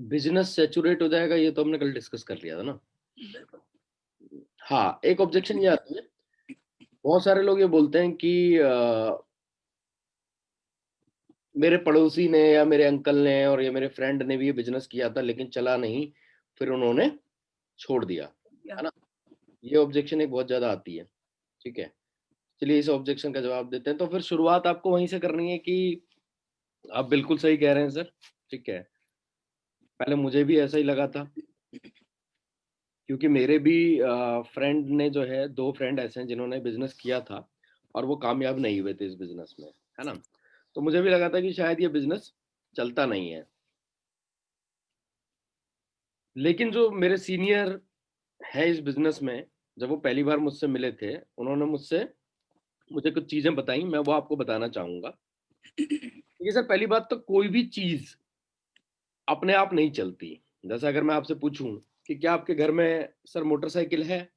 Business saturate हो जाएगा, ये तो हमने कल डिस्कस कर लिया था ना। हाँ, एक ऑब्जेक्शन ये आती है, बहुत सारे लोग ये बोलते हैं कि मेरे पड़ोसी ने या मेरे अंकल ने और या मेरे फ्रेंड ने भी ये बिजनेस किया था लेकिन चला नहीं, फिर उन्होंने छोड़ दिया, है ना। ये ऑब्जेक्शन एक बहुत ज्यादा आती है। ठीक है, चलिए इस ऑब्जेक्शन का जवाब देते हैं। तो फिर शुरुआत आपको वहीं से करनी है कि आप बिल्कुल सही कह रहे हैं सर। ठीक है, पहले मुझे भी ऐसा ही लगा था, क्योंकि मेरे भी फ्रेंड ने जो है, दो फ्रेंड ऐसे हैं जिन्होंने बिजनेस किया था और वो कामयाब नहीं हुए थे इस बिजनेस में, है ना। तो मुझे भी लगा था कि शायद ये बिजनेस चलता नहीं है। लेकिन जो मेरे सीनियर है इस बिजनेस में, जब वो पहली बार मुझसे मिले थे, उन्होंने मुझसे मुझे कुछ चीजें बताई, मैं वो आपको बताना चाहूंगा। देखिए सर, पहली बात तो कोई भी चीज अपने आप नहीं चलती। जैसे अगर मैं आपसे पूछूं कि क्या आपके घर में सर मोटरसाइकिल है,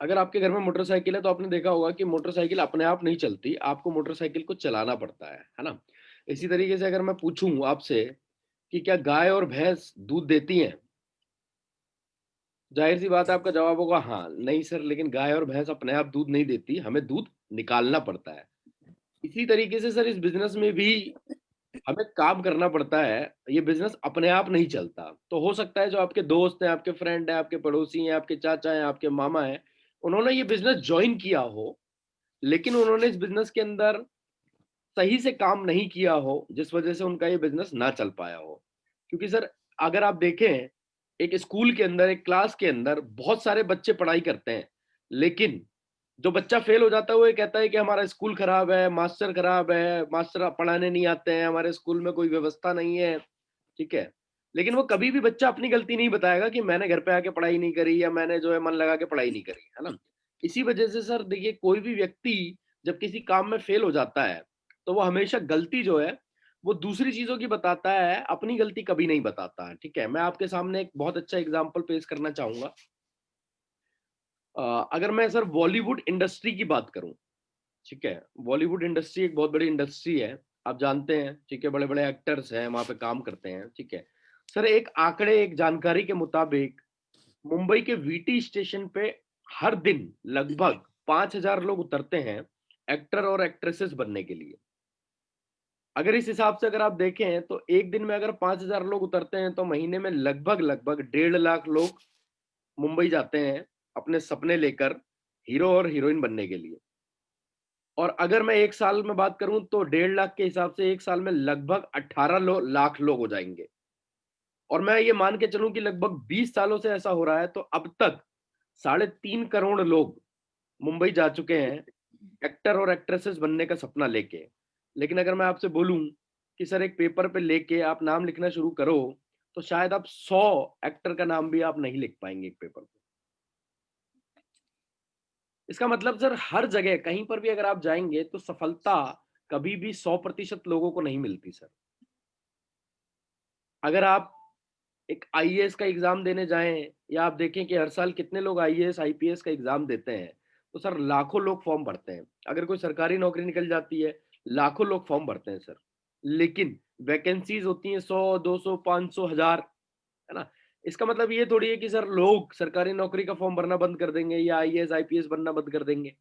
अगर आपके घर में मोटरसाइकिल है तो आपने देखा होगा कि मोटरसाइकिल अपने आप नहीं चलती, आपको मोटरसाइकिल को चलाना पड़ता है ना। इसी तरीके से अगर मैं पूछूं आपसे कि क्या गाय और भैंस दूध देती हैं, जाहिर सी बात है आपका जवाब होगा हाँ नहीं सर, लेकिन गाय और भैंस अपने आप दूध नहीं देती, हमें दूध निकालना पड़ता है। इसी तरीके से सर इस बिजनेस में भी हमें काम करना पड़ता है। ये बिजनेस अपने आप नहीं चलता। तो हो सकता है जो आपके दोस्त हैं, आपके फ्रेंड हैं, आपके पड़ोसी हैं, आपके चाचा हैं, आपके मामा हैं, उन्होंने ये बिजनेस ज्वाइन किया हो, लेकिन उन्होंने इस बिजनेस के अंदर सही से काम नहीं किया हो, जिस वजह से उनका ये बिजनेस ना चल पाया हो। क्योंकि सर अगर आप देखें, एक स्कूल के अंदर, एक क्लास के अंदर बहुत सारे बच्चे पढ़ाई करते हैं, लेकिन जो बच्चा फेल हो जाता है वो ये कहता है कि हमारा स्कूल खराब है, मास्टर खराब है, मास्टर पढ़ाने नहीं आते हैं, हमारे स्कूल में कोई व्यवस्था नहीं है। ठीक है, लेकिन वो कभी भी बच्चा अपनी गलती नहीं बताएगा कि मैंने घर पे आके पढ़ाई नहीं करी या मैंने जो है मन लगा के पढ़ाई नहीं करी, है ना। इसी वजह से सर देखिए, कोई भी व्यक्ति जब किसी काम में फेल हो जाता है तो वो हमेशा गलती जो है वो दूसरी चीजों की बताता है, अपनी गलती कभी नहीं बताता है। ठीक है, मैं आपके सामने एक बहुत अच्छा एग्जांपल पेश करना चाहूंगा। अगर मैं सर बॉलीवुड इंडस्ट्री की बात करूं, ठीक है, बॉलीवुड इंडस्ट्री एक बहुत बड़ी इंडस्ट्री है, आप जानते हैं। ठीक है, बड़े बड़े एक्टर्स हैं वहां पे काम करते हैं। ठीक है सर, एक आंकड़े, एक जानकारी के मुताबिक मुंबई के वीटी स्टेशन पे हर दिन लगभग 5,000 लोग उतरते हैं एक्टर और एक्ट्रेसेस बनने के लिए। अगर इस हिसाब से अगर आप देखें तो एक दिन में अगर 5,000 लोग उतरते हैं तो महीने में लगभग लगभग 1.5 लाख लोग मुंबई जाते हैं अपने सपने लेकर हीरो और हीरोइन बनने के लिए। और अगर मैं एक साल में बात करूं तो 1.5 लाख के हिसाब से एक साल में लगभग 18 लाख लोग हो जाएंगे। और मैं ये मान के चलूं कि लगभग 20 सालों से ऐसा हो रहा है, तो अब तक 3.5 करोड़ लोग मुंबई जा चुके हैं एक्टर और एक्ट्रेसेस बनने का सपना लेके। लेकिन अगर मैं आपसे बोलूं कि सर एक पेपर पे लेके आप नाम लिखना शुरू करो, तो शायद आप 100 एक्टर का नाम भी आप नहीं लिख पाएंगे एक पेपर पे। इसका मतलब सर हर जगह कहीं पर भी अगर आप जाएंगे तो सफलता कभी भी 100% लोगों को नहीं मिलती सर। अगर आप एक आईएएस का एग्जाम देने जाएं, या आप देखें कि हर साल कितने लोग आईएएस आईपीएस का एग्जाम देते हैं, तो सर लाखों लोग फॉर्म भरते हैं। अगर कोई सरकारी नौकरी निकल जाती है, लाखों लोग फॉर्म भरते हैं सर। लेकिन वैकेंसीज होती हैं 100, 200, 500, 1000, है ना। इसका मतलब ये थोड़ी है कि सर लोग सरकारी नौकरी का फॉर्म भरना बंद कर देंगे या आईएएस आईपीएस बनना बंद कर देंगे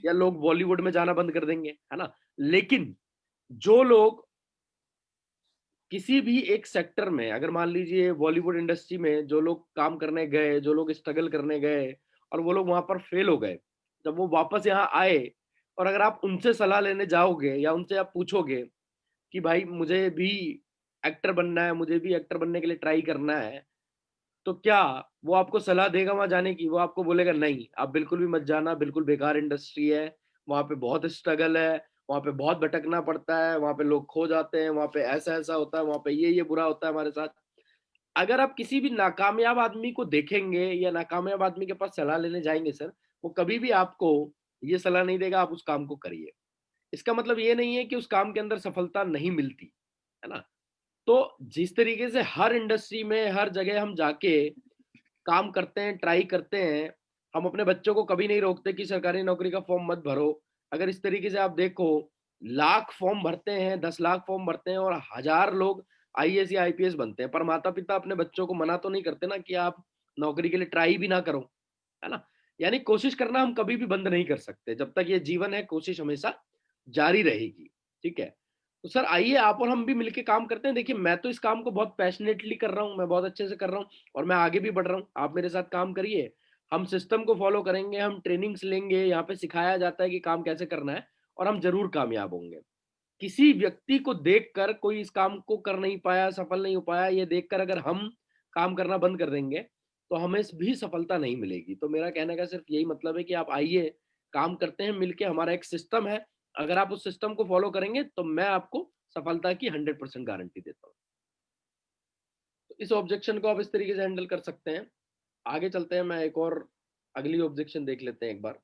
या लोग बॉलीवुड में जाना बंद कर देंगे, है ना। लेकिन जो लोग किसी भी एक सेक्टर में, अगर मान लीजिए बॉलीवुड इंडस्ट्री में जो लोग काम करने गए, जो लोग स्ट्रगल करने गए और वो लोग वहां पर फेल हो गए, जब वो वापस यहाँ आए और अगर आप उनसे सलाह लेने जाओगे या उनसे आप पूछोगे कि भाई मुझे भी एक्टर बनना है, मुझे भी एक्टर बनने के लिए ट्राई करना है, तो क्या वो आपको सलाह देगा वहां जाने की? वो आपको बोलेगा नहीं, आप बिल्कुल भी मत जाना, बिल्कुल बेकार इंडस्ट्री है, वहां पे बहुत स्ट्रगल है, वहां पे बहुत भटकना पड़ता है, वहां पे लोग खो जाते हैं, वहां पे ऐसा ऐसा होता है, वहां पे ये बुरा होता है हमारे साथ। अगर आप किसी भी नाकामयाब आदमी को देखेंगे या नाकामयाब आदमी के पास सलाह लेने जाएंगे सर, वो कभी भी आपको ये सलाह नहीं देगा आप उस काम को करिए। इसका मतलब ये नहीं है कि उस काम के अंदर सफलता नहीं मिलती, है ना। तो जिस तरीके से हर इंडस्ट्री में हर जगह हम जाके काम करते हैं, ट्राई करते हैं, हम अपने बच्चों को कभी नहीं रोकते कि सरकारी नौकरी का फॉर्म मत भरो। अगर इस तरीके से आप देखो लाख फॉर्म भरते हैं, 10 लाख फॉर्म भरते हैं और 1000 लोग आईएएस या आईपीएस बनते हैं, पर माता पिता अपने बच्चों को मना तो नहीं करते ना कि आप नौकरी के लिए ट्राई भी ना करो, है ना? यानी कोशिश करना हम कभी भी बंद नहीं कर सकते, जब तक ये जीवन है कोशिश हमेशा जारी रहेगी, ठीक है? तो सर आइए आप और हम भी मिलके काम करते हैं। देखिए मैं तो इस काम को बहुत पैशनेटली कर रहा हूँ, मैं बहुत अच्छे से कर रहा हूँ और मैं आगे भी बढ़ रहा हूँ। आप मेरे साथ काम करिए, हम सिस्टम को फॉलो करेंगे, हम ट्रेनिंग्स लेंगे, यहाँ पे सिखाया जाता है कि काम कैसे करना है और हम ज़रूर कामयाब होंगे। किसी व्यक्ति को देखकर कोई इस काम को कर नहीं पाया, सफल नहीं हो पाया, ये देखकर अगर हम काम करना बंद कर देंगे, तो हमें भी सफलता नहीं मिलेगी। तो मेरा कहने का सिर्फ यही मतलब है कि आप आइए, काम करते हैं मिलके, हमारा एक सिस्टम है, अगर आप उस सिस्टम को फॉलो करेंगे, तो मैं आपको सफलता की 100% गारंटी देता हूँ। तो इस ऑब्जेक्शन को आप इस तरीके से हैंडल कर सकते हैं। आगे चलते हैं, मैं एक और अगली ऑब्जेक्शन देख लेते हैं एक बार।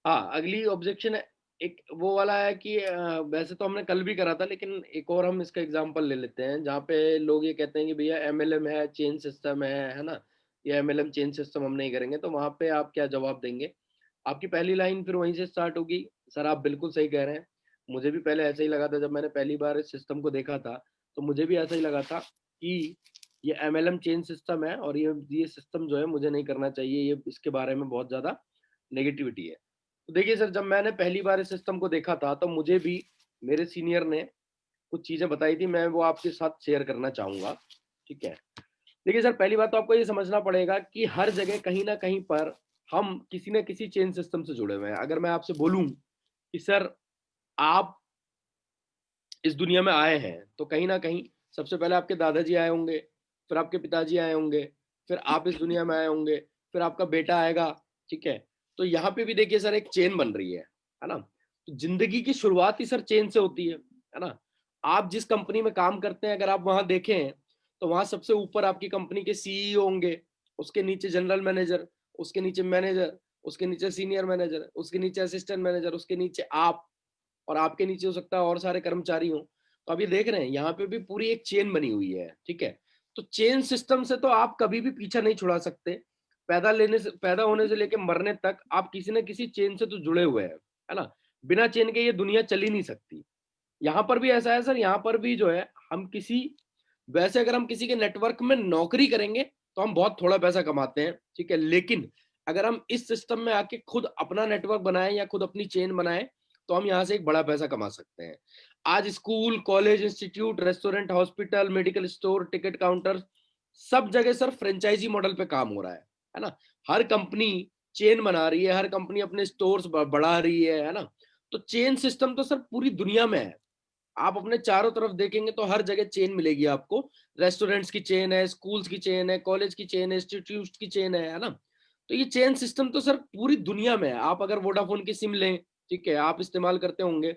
हाँ, अगली ऑब्जेक्शन है, एक वो वाला है कि वैसे तो हमने कल भी करा था, लेकिन एक और हम इसका एग्जांपल ले लेते हैं, जहाँ पे लोग ये कहते हैं कि भैया एमएलएम है, चेन सिस्टम है ना? ये एमएलएम चेन सिस्टम हम नहीं करेंगे, तो वहाँ पे आप क्या जवाब देंगे? आपकी पहली लाइन फिर वहीं से स्टार्ट होगी, सर आप बिल्कुल सही कह रहे हैं। मुझे भी पहले ऐसा ही लगा था, जब मैंने पहली बार इस सिस्टम को देखा था, तो मुझे भी ऐसा ही लगा था कि ये एमएलएम चेन सिस्टम है और ये सिस्टम जो है मुझे नहीं करना चाहिए, ये इसके बारे में बहुत ज़्यादा नेगेटिविटी है। तो देखिए सर, जब मैंने पहली बार इस सिस्टम को देखा था, तो मुझे भी मेरे सीनियर ने कुछ चीज़ें बताई थी, मैं वो आपके साथ शेयर करना चाहूँगा, ठीक है? देखिए सर, पहली बात तो आपको ये समझना पड़ेगा कि हर जगह कहीं न कहीं पर हम किसी न किसी चेन सिस्टम से जुड़े हुए हैं। अगर मैं आपसे बोलूँ कि सर आप इस दुनिया में आए हैं, तो कहीं न कहीं सबसे पहले आपके दादाजी आए होंगे, फिर आपके पिताजी आए होंगे, फिर आप इस दुनिया में आए होंगे, फिर आपका बेटा आएगा, ठीक है? तो यहाँ पे भी देखिए सर एक चेन बन रही है ना? तो ज़िंदगी की शुरुआत ही सर चेन से होती है ना? आप जिस कंपनी में काम करते हैं, अगर आप वहाँ देखें, तो वहाँ सबसे ऊपर आपकी कंपनी के सीईओ होंगे, उसके नीचे जनरल मैनेजर, उसके नीचे मैनेजर, उसके नीचे सीनियर मैनेजर, उसके नीचे असिस्टेंट मैनेजर, उसके नीचे आप, और आपके नीचे हो सकता है और सारे कर्मचारी हों। तो आप ये देख रहे हैं, यहाँ पे भी पूरी एक चेन बनी हुई है, ठीक है? तो चेन सिस्टम से तो आप कभी भी पीछा नहीं छुड़ा सकते। पैदा होने से लेके मरने तक आप किसी न किसी चेन से तो जुड़े हुए हैं, है ना? बिना चेन के ये दुनिया चल ही नहीं सकती। यहाँ पर भी ऐसा है सर, यहाँ पर भी जो है हम किसी वैसे अगर हम किसी के नेटवर्क में नौकरी करेंगे, तो हम बहुत थोड़ा पैसा कमाते हैं, ठीक है? लेकिन अगर हम इस सिस्टम में आके खुद अपना नेटवर्क बनाएँ या खुद अपनी चेन बनाएँ, तो हम यहाँ से एक बड़ा पैसा कमा सकते हैं। आज school, college, institute, restaurant, hospital, medical store, ticket counter, सब जगह सर फ्रेंचाइज़ी मॉडल पे काम हो रहा है ना? हर कंपनी चेन बना रही है, हर कंपनी अपने स्टोर्स बढ़ा रही है ना? तो चेन सिस्टम तो सर पूरी दुनिया में है। आप अपने चारों तरफ देखेंगे तो हर जगह चेन मिलेगी आपको। रेस्टोरेंट्स की चेन है, स्कूल्स की चेन है, कॉलेज की चेन है, इंस्टीट्यूट्स की चेन है ना? तो ये चेन सिस्टम तो सर पूरी दुनिया में है। आप अगर वोडाफ़ोन की सिम लें, ठीक है? आप इस्तेमाल करते होंगे,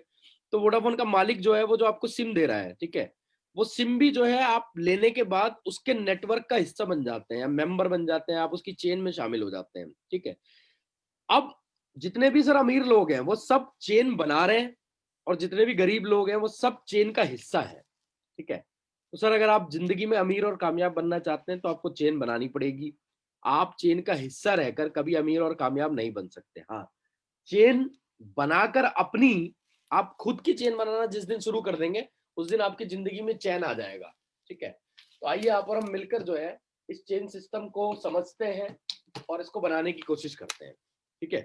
तो वोडाफ़ोन का मालिक जो है, वो जो आपको सिम दे रहा है, ठीक है? वो सिम भी जो है आप लेने के बाद उसके नेटवर्क का हिस्सा बन जाते हैं, मेंबर बन जाते हैं, आप उसकी चेन में शामिल हो जाते हैं, ठीक है? अब जितने भी सर अमीर लोग हैं, वो सब चेन बना रहे हैं और जितने भी गरीब लोग हैं, वो सब चेन का हिस्सा हैं, ठीक है? तो सर अगर आप ज़िंदगी में अमीर और कामयाब बनना चाहते हैं, तो आपको चेन बनानी पड़ेगी। आप चेन का हिस्सा रहकर कभी अमीर और कामयाब नहीं बन सकते। हाँ, चेन बनाकर अपनी आप खुद की चेन बनाना जिस दिन शुरू कर देंगे, उस दिन आपकी ज़िंदगी में चैन आ जाएगा, ठीक है? तो आइए आप और हम मिलकर जो है, इस चेन सिस्टम को समझते हैं और इसको बनाने की कोशिश करते हैं, ठीक है?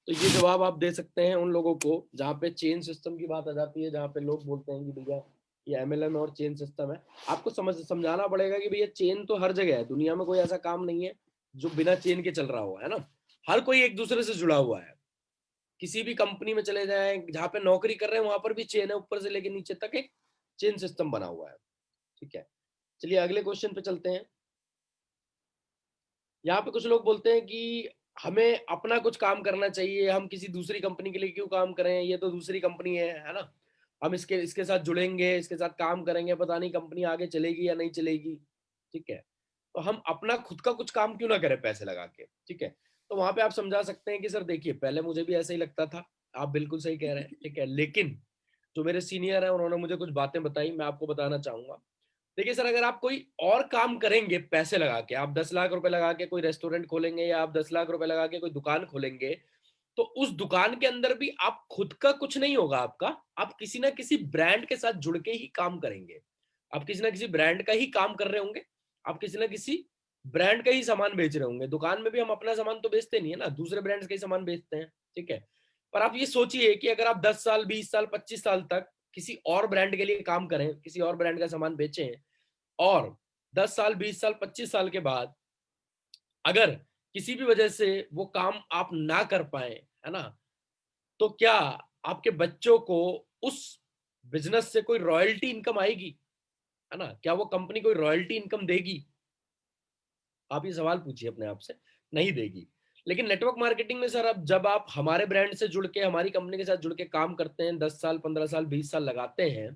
तो ये जवाब आप दे सकते हैं उन लोगों को जहाँ पे चेन सिस्टम की बात आ जाती है, जहाँ पे लोग बोलते हैं कि भैया ये एमएलएम और चेन सिस्टम है। आपको समझाना पड़ेगा कि भैया चेन तो हर जगह है, दुनिया में कोई ऐसा काम नहीं है जो बिना चेन के चल रहा हो, है ना? हर कोई एक दूसरे से जुड़ा हुआ है। किसी भी कंपनी में चले जाएँ, जहाँ पे नौकरी कर रहे हैं वहाँ पर भी चेन है, ऊपर से लेके नीचे तक एक चेन सिस्टम बना हुआ है, ठीक है? चलिए अगले क्वेश्चन पे चलते हैं। यहाँ पे कुछ लोग बोलते हैं कि हमें अपना कुछ काम करना चाहिए, हम किसी दूसरी कंपनी के लिए क्यों काम करें, ये तो दूसरी कंपनी है ना? हम इसके इसके साथ जुड़ेंगे, इसके साथ काम करेंगे, पता नहीं कंपनी आगे चलेगी या नहीं चलेगी, ठीक है। तो हम अपना खुद का कुछ काम क्यों ना करें पैसे लगा के, ठीक है। तो वहां पे आप समझा सकते हैं कि सर देखिए, पहले मुझे भी ऐसा ही लगता था, आप बिल्कुल सही कह रहे हैं, ठीक है। लेकिन जो मेरे सीनियर हैं उन्होंने मुझे कुछ बातें बताई, मैं आपको बताना चाहूंगा। देखिए सर, अगर आप कोई और काम करेंगे पैसे लगा के, आप 10 लाख रुपए लगा के कोई रेस्टोरेंट खोलेंगे या आप 10 लाख रुपए लगा के कोई दुकान खोलेंगे, तो उस दुकान के अंदर भी आप खुद का कुछ नहीं होगा आपका, आप किसी ना किसी ब्रांड के साथ जुड़ के ही काम करेंगे। आप किसी ना किसी ब्रांड का ही काम कर रहे होंगे, आप किसी ना किसी ब्रांड का ही सामान बेच रहे होंगे। दुकान में भी हम अपना सामान तो बेचते नहीं है ना, दूसरे ब्रांड्स का ही सामान बेचते हैं, ठीक है। पर आप ये सोचिए कि अगर आप 10 साल, 20 साल, 25 साल तक किसी और ब्रांड के लिए काम करें, किसी और ब्रांड का सामान बेचें, और 10 साल, 20 साल, 25 साल के बाद अगर किसी भी वजह से वो काम आप ना कर पाए, है ना, तो क्या आपके बच्चों को उस बिजनेस से कोई रॉयल्टी इनकम आएगी, है ना? क्या वो कंपनी कोई रॉयल्टी इनकम देगी? आप ये सवाल पूछिए अपने आप से, नहीं देगी। लेकिन नेटवर्क मार्केटिंग में सर, अब जब आप हमारे ब्रांड से जुड़ के, हमारी कंपनी के साथ जुड़ के काम करते हैं, 10 साल, 15 साल, 20 साल लगाते हैं,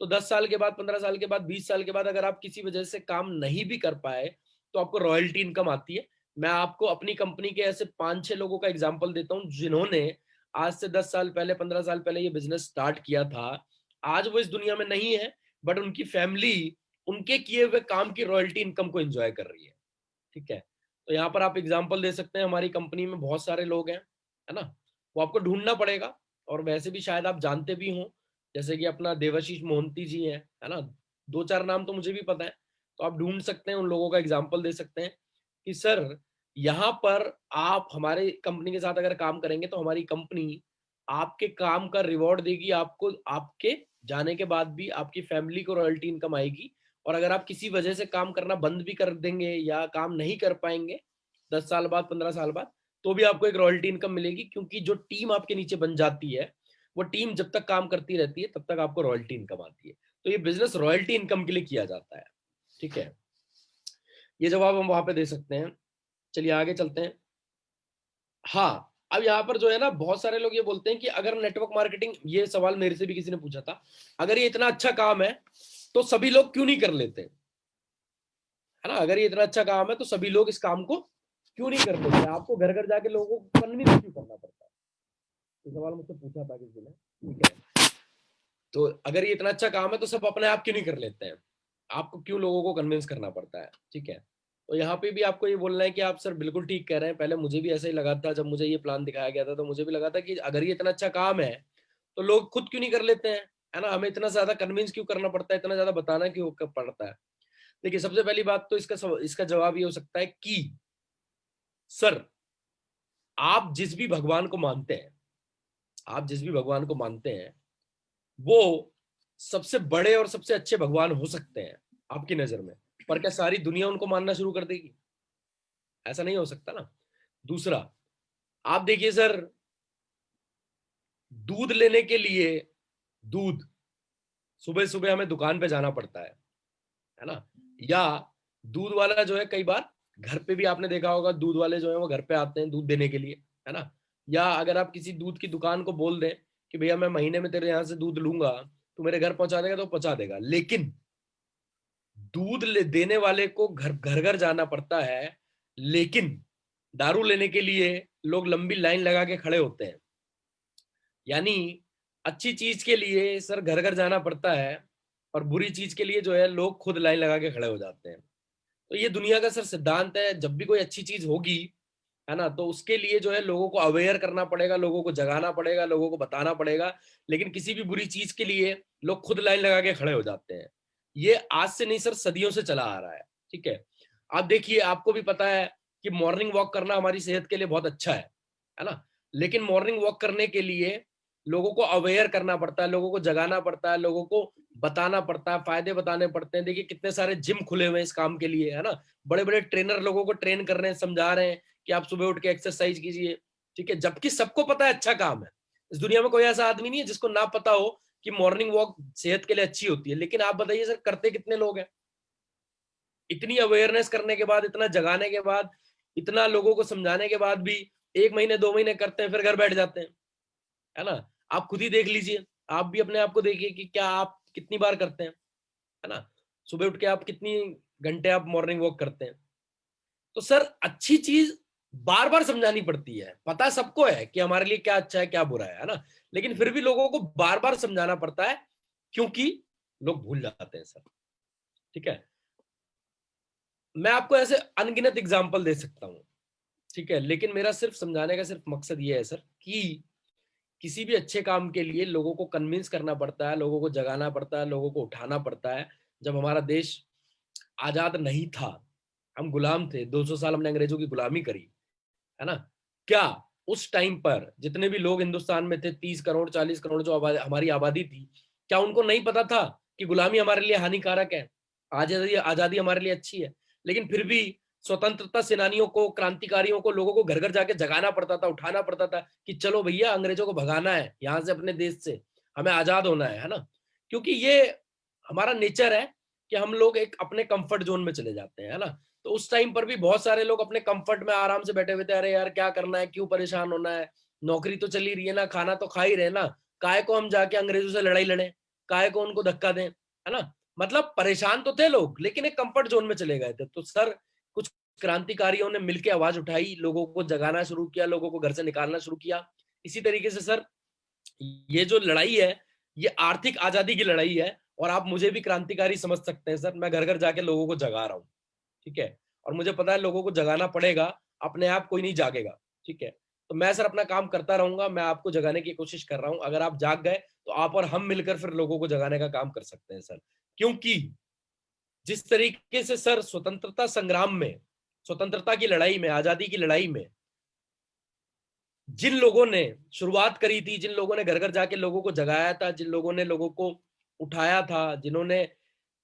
तो 10 साल के बाद, 15 साल के बाद, 20 साल के बाद अगर आप किसी वजह से काम नहीं भी कर पाए, तो आपको रॉयल्टी इनकम आती है। मैं आपको अपनी कंपनी के ऐसे 5-6 लोगों का एग्जाम्पल देता हूँ, जिन्होंने आज से 10 साल पहले, 15 साल पहले ये बिजनेस स्टार्ट किया था। आज वो इस दुनिया में नहीं है, बट उनकी फैमिली उनके किए हुए काम की रॉयल्टी इनकम को एंजॉय कर रही है, ठीक है। तो यहाँ पर आप एग्जाम्पल दे सकते हैं, हमारी कंपनी में बहुत सारे लोग हैं, है ना। वो आपको ढूंढना पड़ेगा, और वैसे भी शायद आप जानते भी हों, जैसे कि अपना देवाशीष मोहंती जी हैं, है ना। 2-4 नाम तो मुझे भी पता है, तो आप ढूंढ सकते हैं, उन लोगों का एग्जाम्पल दे सकते हैं कि सर, यहाँ पर आप हमारे कंपनी के साथ अगर काम करेंगे तो हमारी कंपनी आपके काम का रिवॉर्ड देगी आपको, आपके जाने के बाद भी आपकी फैमिली को रॉयल्टी इनकम आएगी। और अगर आप किसी वजह से काम करना बंद भी कर देंगे या काम नहीं कर पाएंगे 10 साल बाद, 15 साल बाद, तो भी आपको एक रॉयल्टी इनकम मिलेगी, क्योंकि जो टीम आपके नीचे बन जाती है, वो टीम जब तक काम करती रहती है तब तक आपको रॉयल्टी इनकम आती है। तो ये बिजनेस रॉयल्टी इनकम के लिए किया जाता है, ठीक है। ये जवाब हम वहां पे दे सकते हैं। चलिए आगे चलते हैं। हाँ, अब यहाँ पर जो है ना, बहुत सारे लोग ये बोलते हैं कि अगर नेटवर्क मार्केटिंग, ये सवाल मेरे से भी किसी ने पूछा था, अगर ये इतना अच्छा काम है तो सभी लोग क्यों नहीं कर लेते, है ना। अगर ये इतना अच्छा काम है तो सभी लोग इस काम को क्यों नहीं कर लेते, आपको घर घर जाके लोगों को कन्विंस क्यों करना पड़ता है। ये सवाल मुझसे पूछा था किसी ने, ठीक है। तो अगर ये इतना अच्छा काम है तो सब अपने आप क्यों नहीं कर लेते हैं, आपको क्यों लोगों को कन्विंस करना पड़ता है, ठीक है। तो यहाँ पे भी आपको ये बोलना है कि आप सर बिल्कुल ठीक कह रहे हैं, पहले मुझे भी ऐसा ही लगा था, जब मुझे ये प्लान दिखाया गया था तो मुझे भी लगा था कि अगर ये इतना अच्छा काम है तो लोग खुद क्यों नहीं कर लेते हैं, है ना। हमें इतना ज्यादा कन्विंस क्यों करना पड़ता है, इतना ज्यादा बताना क्यों पड़ता है। देखिए, सबसे पहली बात तो इसका जवाब ये हो सकता है कि सर, आप जिस भी भगवान को मानते हैं, आप जिस भी भगवान को मानते हैं, वो सबसे बड़े और सबसे अच्छे भगवान हो सकते हैं आपकी नजर में, पर क्या सारी दुनिया उनको मानना शुरू कर देगी? ऐसा नहीं हो सकता ना। दूसरा, आप देखिए सर, दूध लेने के लिए, दूध, सुबह सुबह हमें दुकान पे जाना पड़ता है ना। या दूध वाला जो है, कई बार घर पे भी आपने देखा होगा, दूध वाले जो है वो घर पे आते हैं दूध देने के लिए, है ना। या अगर आप किसी दूध की दुकान को बोल दें कि भैया मैं महीने में तेरे यहाँ से दूध लूंगा, तो मेरे घर पहुंचा देगा, तो पहुंचा देगा। लेकिन दूध देने वाले को घर घर घर जाना पड़ता है, लेकिन दारू लेने के लिए लोग लंबी लाइन लगा के खड़े होते हैं। यानी अच्छी चीज के लिए सर घर घर जाना पड़ता है, और बुरी चीज के लिए जो है लोग खुद लाइन लगा के खड़े हो जाते हैं। तो ये दुनिया का सर सिद्धांत है, जब भी कोई अच्छी चीज होगी, है ना, तो उसके लिए जो है लोगों को अवेयर करना पड़ेगा, लोगों को जगाना पड़ेगा, लोगों को बताना पड़ेगा। लेकिन किसी भी बुरी चीज के लिए लोग खुद लाइन लगा के खड़े हो जाते हैं। ये आज से नहीं सर, सदियों से चला आ रहा है, ठीक है। आप देखिए, आपको भी पता है कि मॉर्निंग वॉक करना हमारी सेहत के लिए बहुत अच्छा है ना। लेकिन मॉर्निंग वॉक करने के लिए लोगों को अवेयर करना पड़ता है, लोगों को जगाना पड़ता है, लोगों को बताना पड़ता है, फायदे बताने पड़ते हैं। देखिए कितने सारे जिम खुले हुए हैं इस काम के लिए, है ना। बड़े बड़े ट्रेनर लोगों को ट्रेन कर रहे हैं, समझा रहे हैं कि आप सुबह उठ के एक्सरसाइज कीजिए, ठीक है। जबकि सबको पता है अच्छा काम है। इस दुनिया में कोई ऐसा आदमी नहीं है जिसको ना पता हो कि मॉर्निंग वॉक सेहत के लिए अच्छी होती है। लेकिन आप बताइए सर, करते कितने लोग हैं? इतनी अवेयरनेस करने के बाद, इतना जगाने के बाद, इतना लोगों को समझाने के बाद भी 1 महीने 2 महीने करते हैं, फिर घर बैठ जाते हैं, है ना। आप खुद ही देख लीजिए, आप भी अपने आप को देखिए कि क्या आप कितनी बार करते हैं, है ना? सुबह उठ के आप कितनी घंटे आप मॉर्निंग वॉक करते हैं? तो सर अच्छी चीज बार बार समझानी पड़ती है। पता सबको है कि हमारे लिए क्या अच्छा है क्या बुरा है ना? लेकिन फिर भी लोगों को बार बार समझाना पड़ता है, क्योंकि लोग भूल जाते हैं सर। ठीक है, मैं आपको ऐसे अनगिनत एग्जाम्पल दे सकता हूं, ठीक है, लेकिन मेरा सिर्फ समझाने का सिर्फ मकसद ये है सर कि किसी भी अच्छे काम के लिए लोगों को कन्विंस करना पड़ता है, लोगों को जगाना पड़ता है, लोगों को उठाना पड़ता है। जब हमारा देश आजाद नहीं था, हम गुलाम थे, 200 साल हमने अंग्रेजों की गुलामी करी, है ना? क्या उस टाइम पर जितने भी लोग हिंदुस्तान में थे, 30 करोड़ 40 करोड़ जो हमारी आबादी थी, क्या उनको नहीं पता था कि गुलामी हमारे लिए हानिकारक है, आजादी आजादी हमारे लिए अच्छी है? लेकिन फिर भी स्वतंत्रता सेनानियों को, क्रांतिकारियों को, लोगों को घर घर जाके जगाना पड़ता था, उठाना पड़ता था कि चलो भैया अंग्रेजों को भगाना है यहाँ से, अपने देश से हमें आजाद होना है ना? क्योंकि ये हमारा नेचर है कि हम लोग एक अपने कंफर्ट जोन में चले जाते हैं, है ना? तो उस टाइम पर भी बहुत सारे लोग अपने कंफर्ट में आराम से बैठे हुए थे, अरे यार क्या करना है, क्यों परेशान होना है, नौकरी तो चली रही है ना, खाना तो खा ही रहे ना, काहे को हम जाके अंग्रेजों से लड़ाई लड़े, काहे को उनको धक्का दें, है ना? मतलब परेशान तो थे लोग, लेकिन एक कंफर्ट जोन में चले गए थे। तो सर कुछ क्रांतिकारियों ने मिलकर आवाज उठाई, लोगों को जगाना शुरू किया, लोगों को घर से निकालना शुरू किया। इसी तरीके से सर ये जो लड़ाई है, ये आर्थिक आजादी की लड़ाई है, और आप मुझे भी क्रांतिकारी समझ सकते हैं सर। मैं घर घर जाके लोगों को जगा रहा हूँ, ठीक है, और मुझे पता है लोगों को जगाना पड़ेगा, अपने आप कोई नहीं जागेगा, ठीक है। तो मैं सर अपना काम करता रहूंगा, मैं आपको जगाने की कोशिश कर रहा हूं। अगर आप जाग गए तो आप और हम मिलकर फिर लोगों को जगाने का काम कर सकते हैं सर। क्योंकि जिस तरीके से सर स्वतंत्रता संग्राम में, स्वतंत्रता की लड़ाई में, आजादी की लड़ाई में जिन लोगों ने शुरुआत करी थी, जिन लोगों ने घर घर जाके लोगों को जगाया था, जिन लोगों ने लोगों को उठाया था, जिन्होंने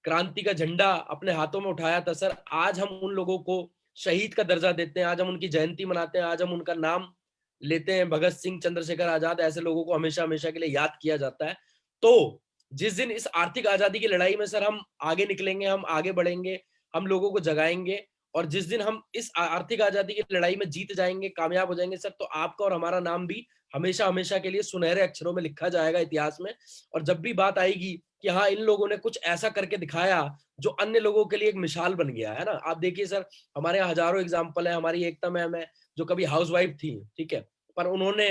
क्रांति का झंडा अपने हाथों में उठाया था सर, आज हम उन लोगों को शहीद का दर्जा देते हैं, आज हम उनकी जयंती मनाते हैं, आज हम उनका नाम लेते हैं, भगत सिंह, चंद्रशेखर आजाद, ऐसे लोगों को हमेशा हमेशा के लिए याद किया जाता है। तो जिस दिन इस आर्थिक आजादी की लड़ाई में सर हम आगे निकलेंगे, हम आगे बढ़ेंगे, हम लोगों को जगाएंगे, और जिस दिन हम इस आर्थिक आजादी की लड़ाई में जीत जाएंगे, कामयाब हो जाएंगे सर, तो आपका और हमारा नाम भी हमेशा हमेशा के लिए सुनहरे अक्षरों में लिखा जाएगा इतिहास में। और जब भी बात आएगी कि हाँ इन लोगों ने कुछ ऐसा करके दिखाया जो अन्य लोगों के लिए एक मिसाल बन गया, है ना? आप देखिए सर, हमारे यहाँ हजारों एग्जाम्पल है। हमारी एकता मैम है जो कभी हाउसवाइफ थी, ठीक है, पर उन्होंने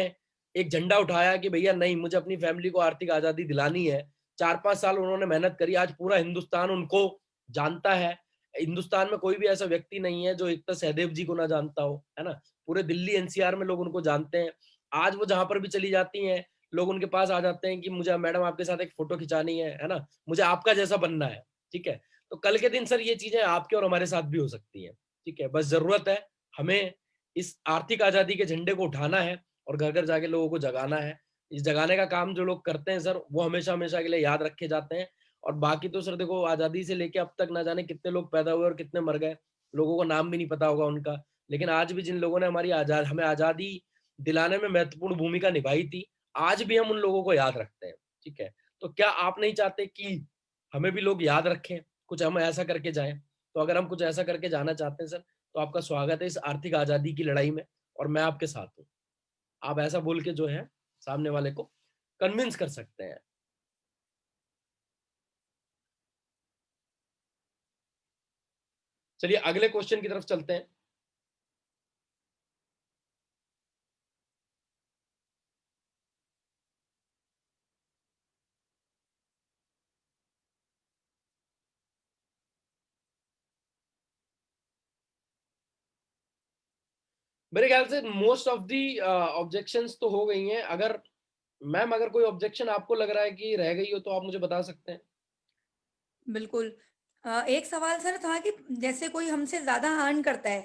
एक झंडा उठाया कि भैया नहीं, मुझे अपनी फैमिली को आर्थिक आजादी दिलानी है। 4-5 साल उन्होंने मेहनत करी, आज पूरा हिंदुस्तान उनको जानता है। हिंदुस्तान में कोई भी ऐसा व्यक्ति नहीं है जो एकता सहदेव जी को ना जानता हो, है ना? पूरे दिल्ली एनसीआर में लोग उनको जानते हैं। आज वो जहां पर भी चली जाती हैं, लोग उनके पास आ जाते हैं कि मुझे मैडम आपके साथ एक फोटो खिंचानी है ना? मुझे आपका जैसा बनना है, ठीक है? तो कल के दिन सर ये चीजें आपके और हमारे साथ भी हो सकती हैं, ठीक है? बस जरूरत है हमें इस आर्थिक आजादी के झंडे को उठाना है और घर घर जाके लोगों को जगाना है। इस जगाने का काम जो लोग करते हैं सर, वो हमेशा हमेशा के लिए याद रखे जाते हैं। और बाकी तो सर देखो, आजादी से लेके अब तक ना जाने कितने लोग पैदा हुए और कितने मर गए, लोगों को नाम भी नहीं पता होगा उनका। लेकिन आज भी जिन लोगों ने हमें आजादी दिलाने में महत्वपूर्ण भूमिका निभाई थी, आज भी हम उन लोगों को याद रखते हैं, ठीक है? तो क्या आप नहीं चाहते कि हमें भी लोग याद रखें, कुछ हम ऐसा करके जाएं? तो अगर हम कुछ ऐसा करके जाना चाहते हैं सर, तो आपका स्वागत है इस आर्थिक आजादी की लड़ाई में, और मैं आपके साथ हूँ। आप ऐसा बोल के जो है सामने वाले को कन्विंस कर सकते हैं। चलिए अगले क्वेश्चन की तरफ चलते हैं। मेरे ख्याल से मोस्ट ऑफ दी ऑब्जेक्शंस तो हो गई हैं। अगर मैम, अगर कोई ऑब्जेक्शन आपको लग रहा है कि रह गई हो तो आप मुझे बता सकते हैं। बिल्कुल। एक सवाल सर था कि जैसे कोई हमसे ज़्यादा अर्न करता है,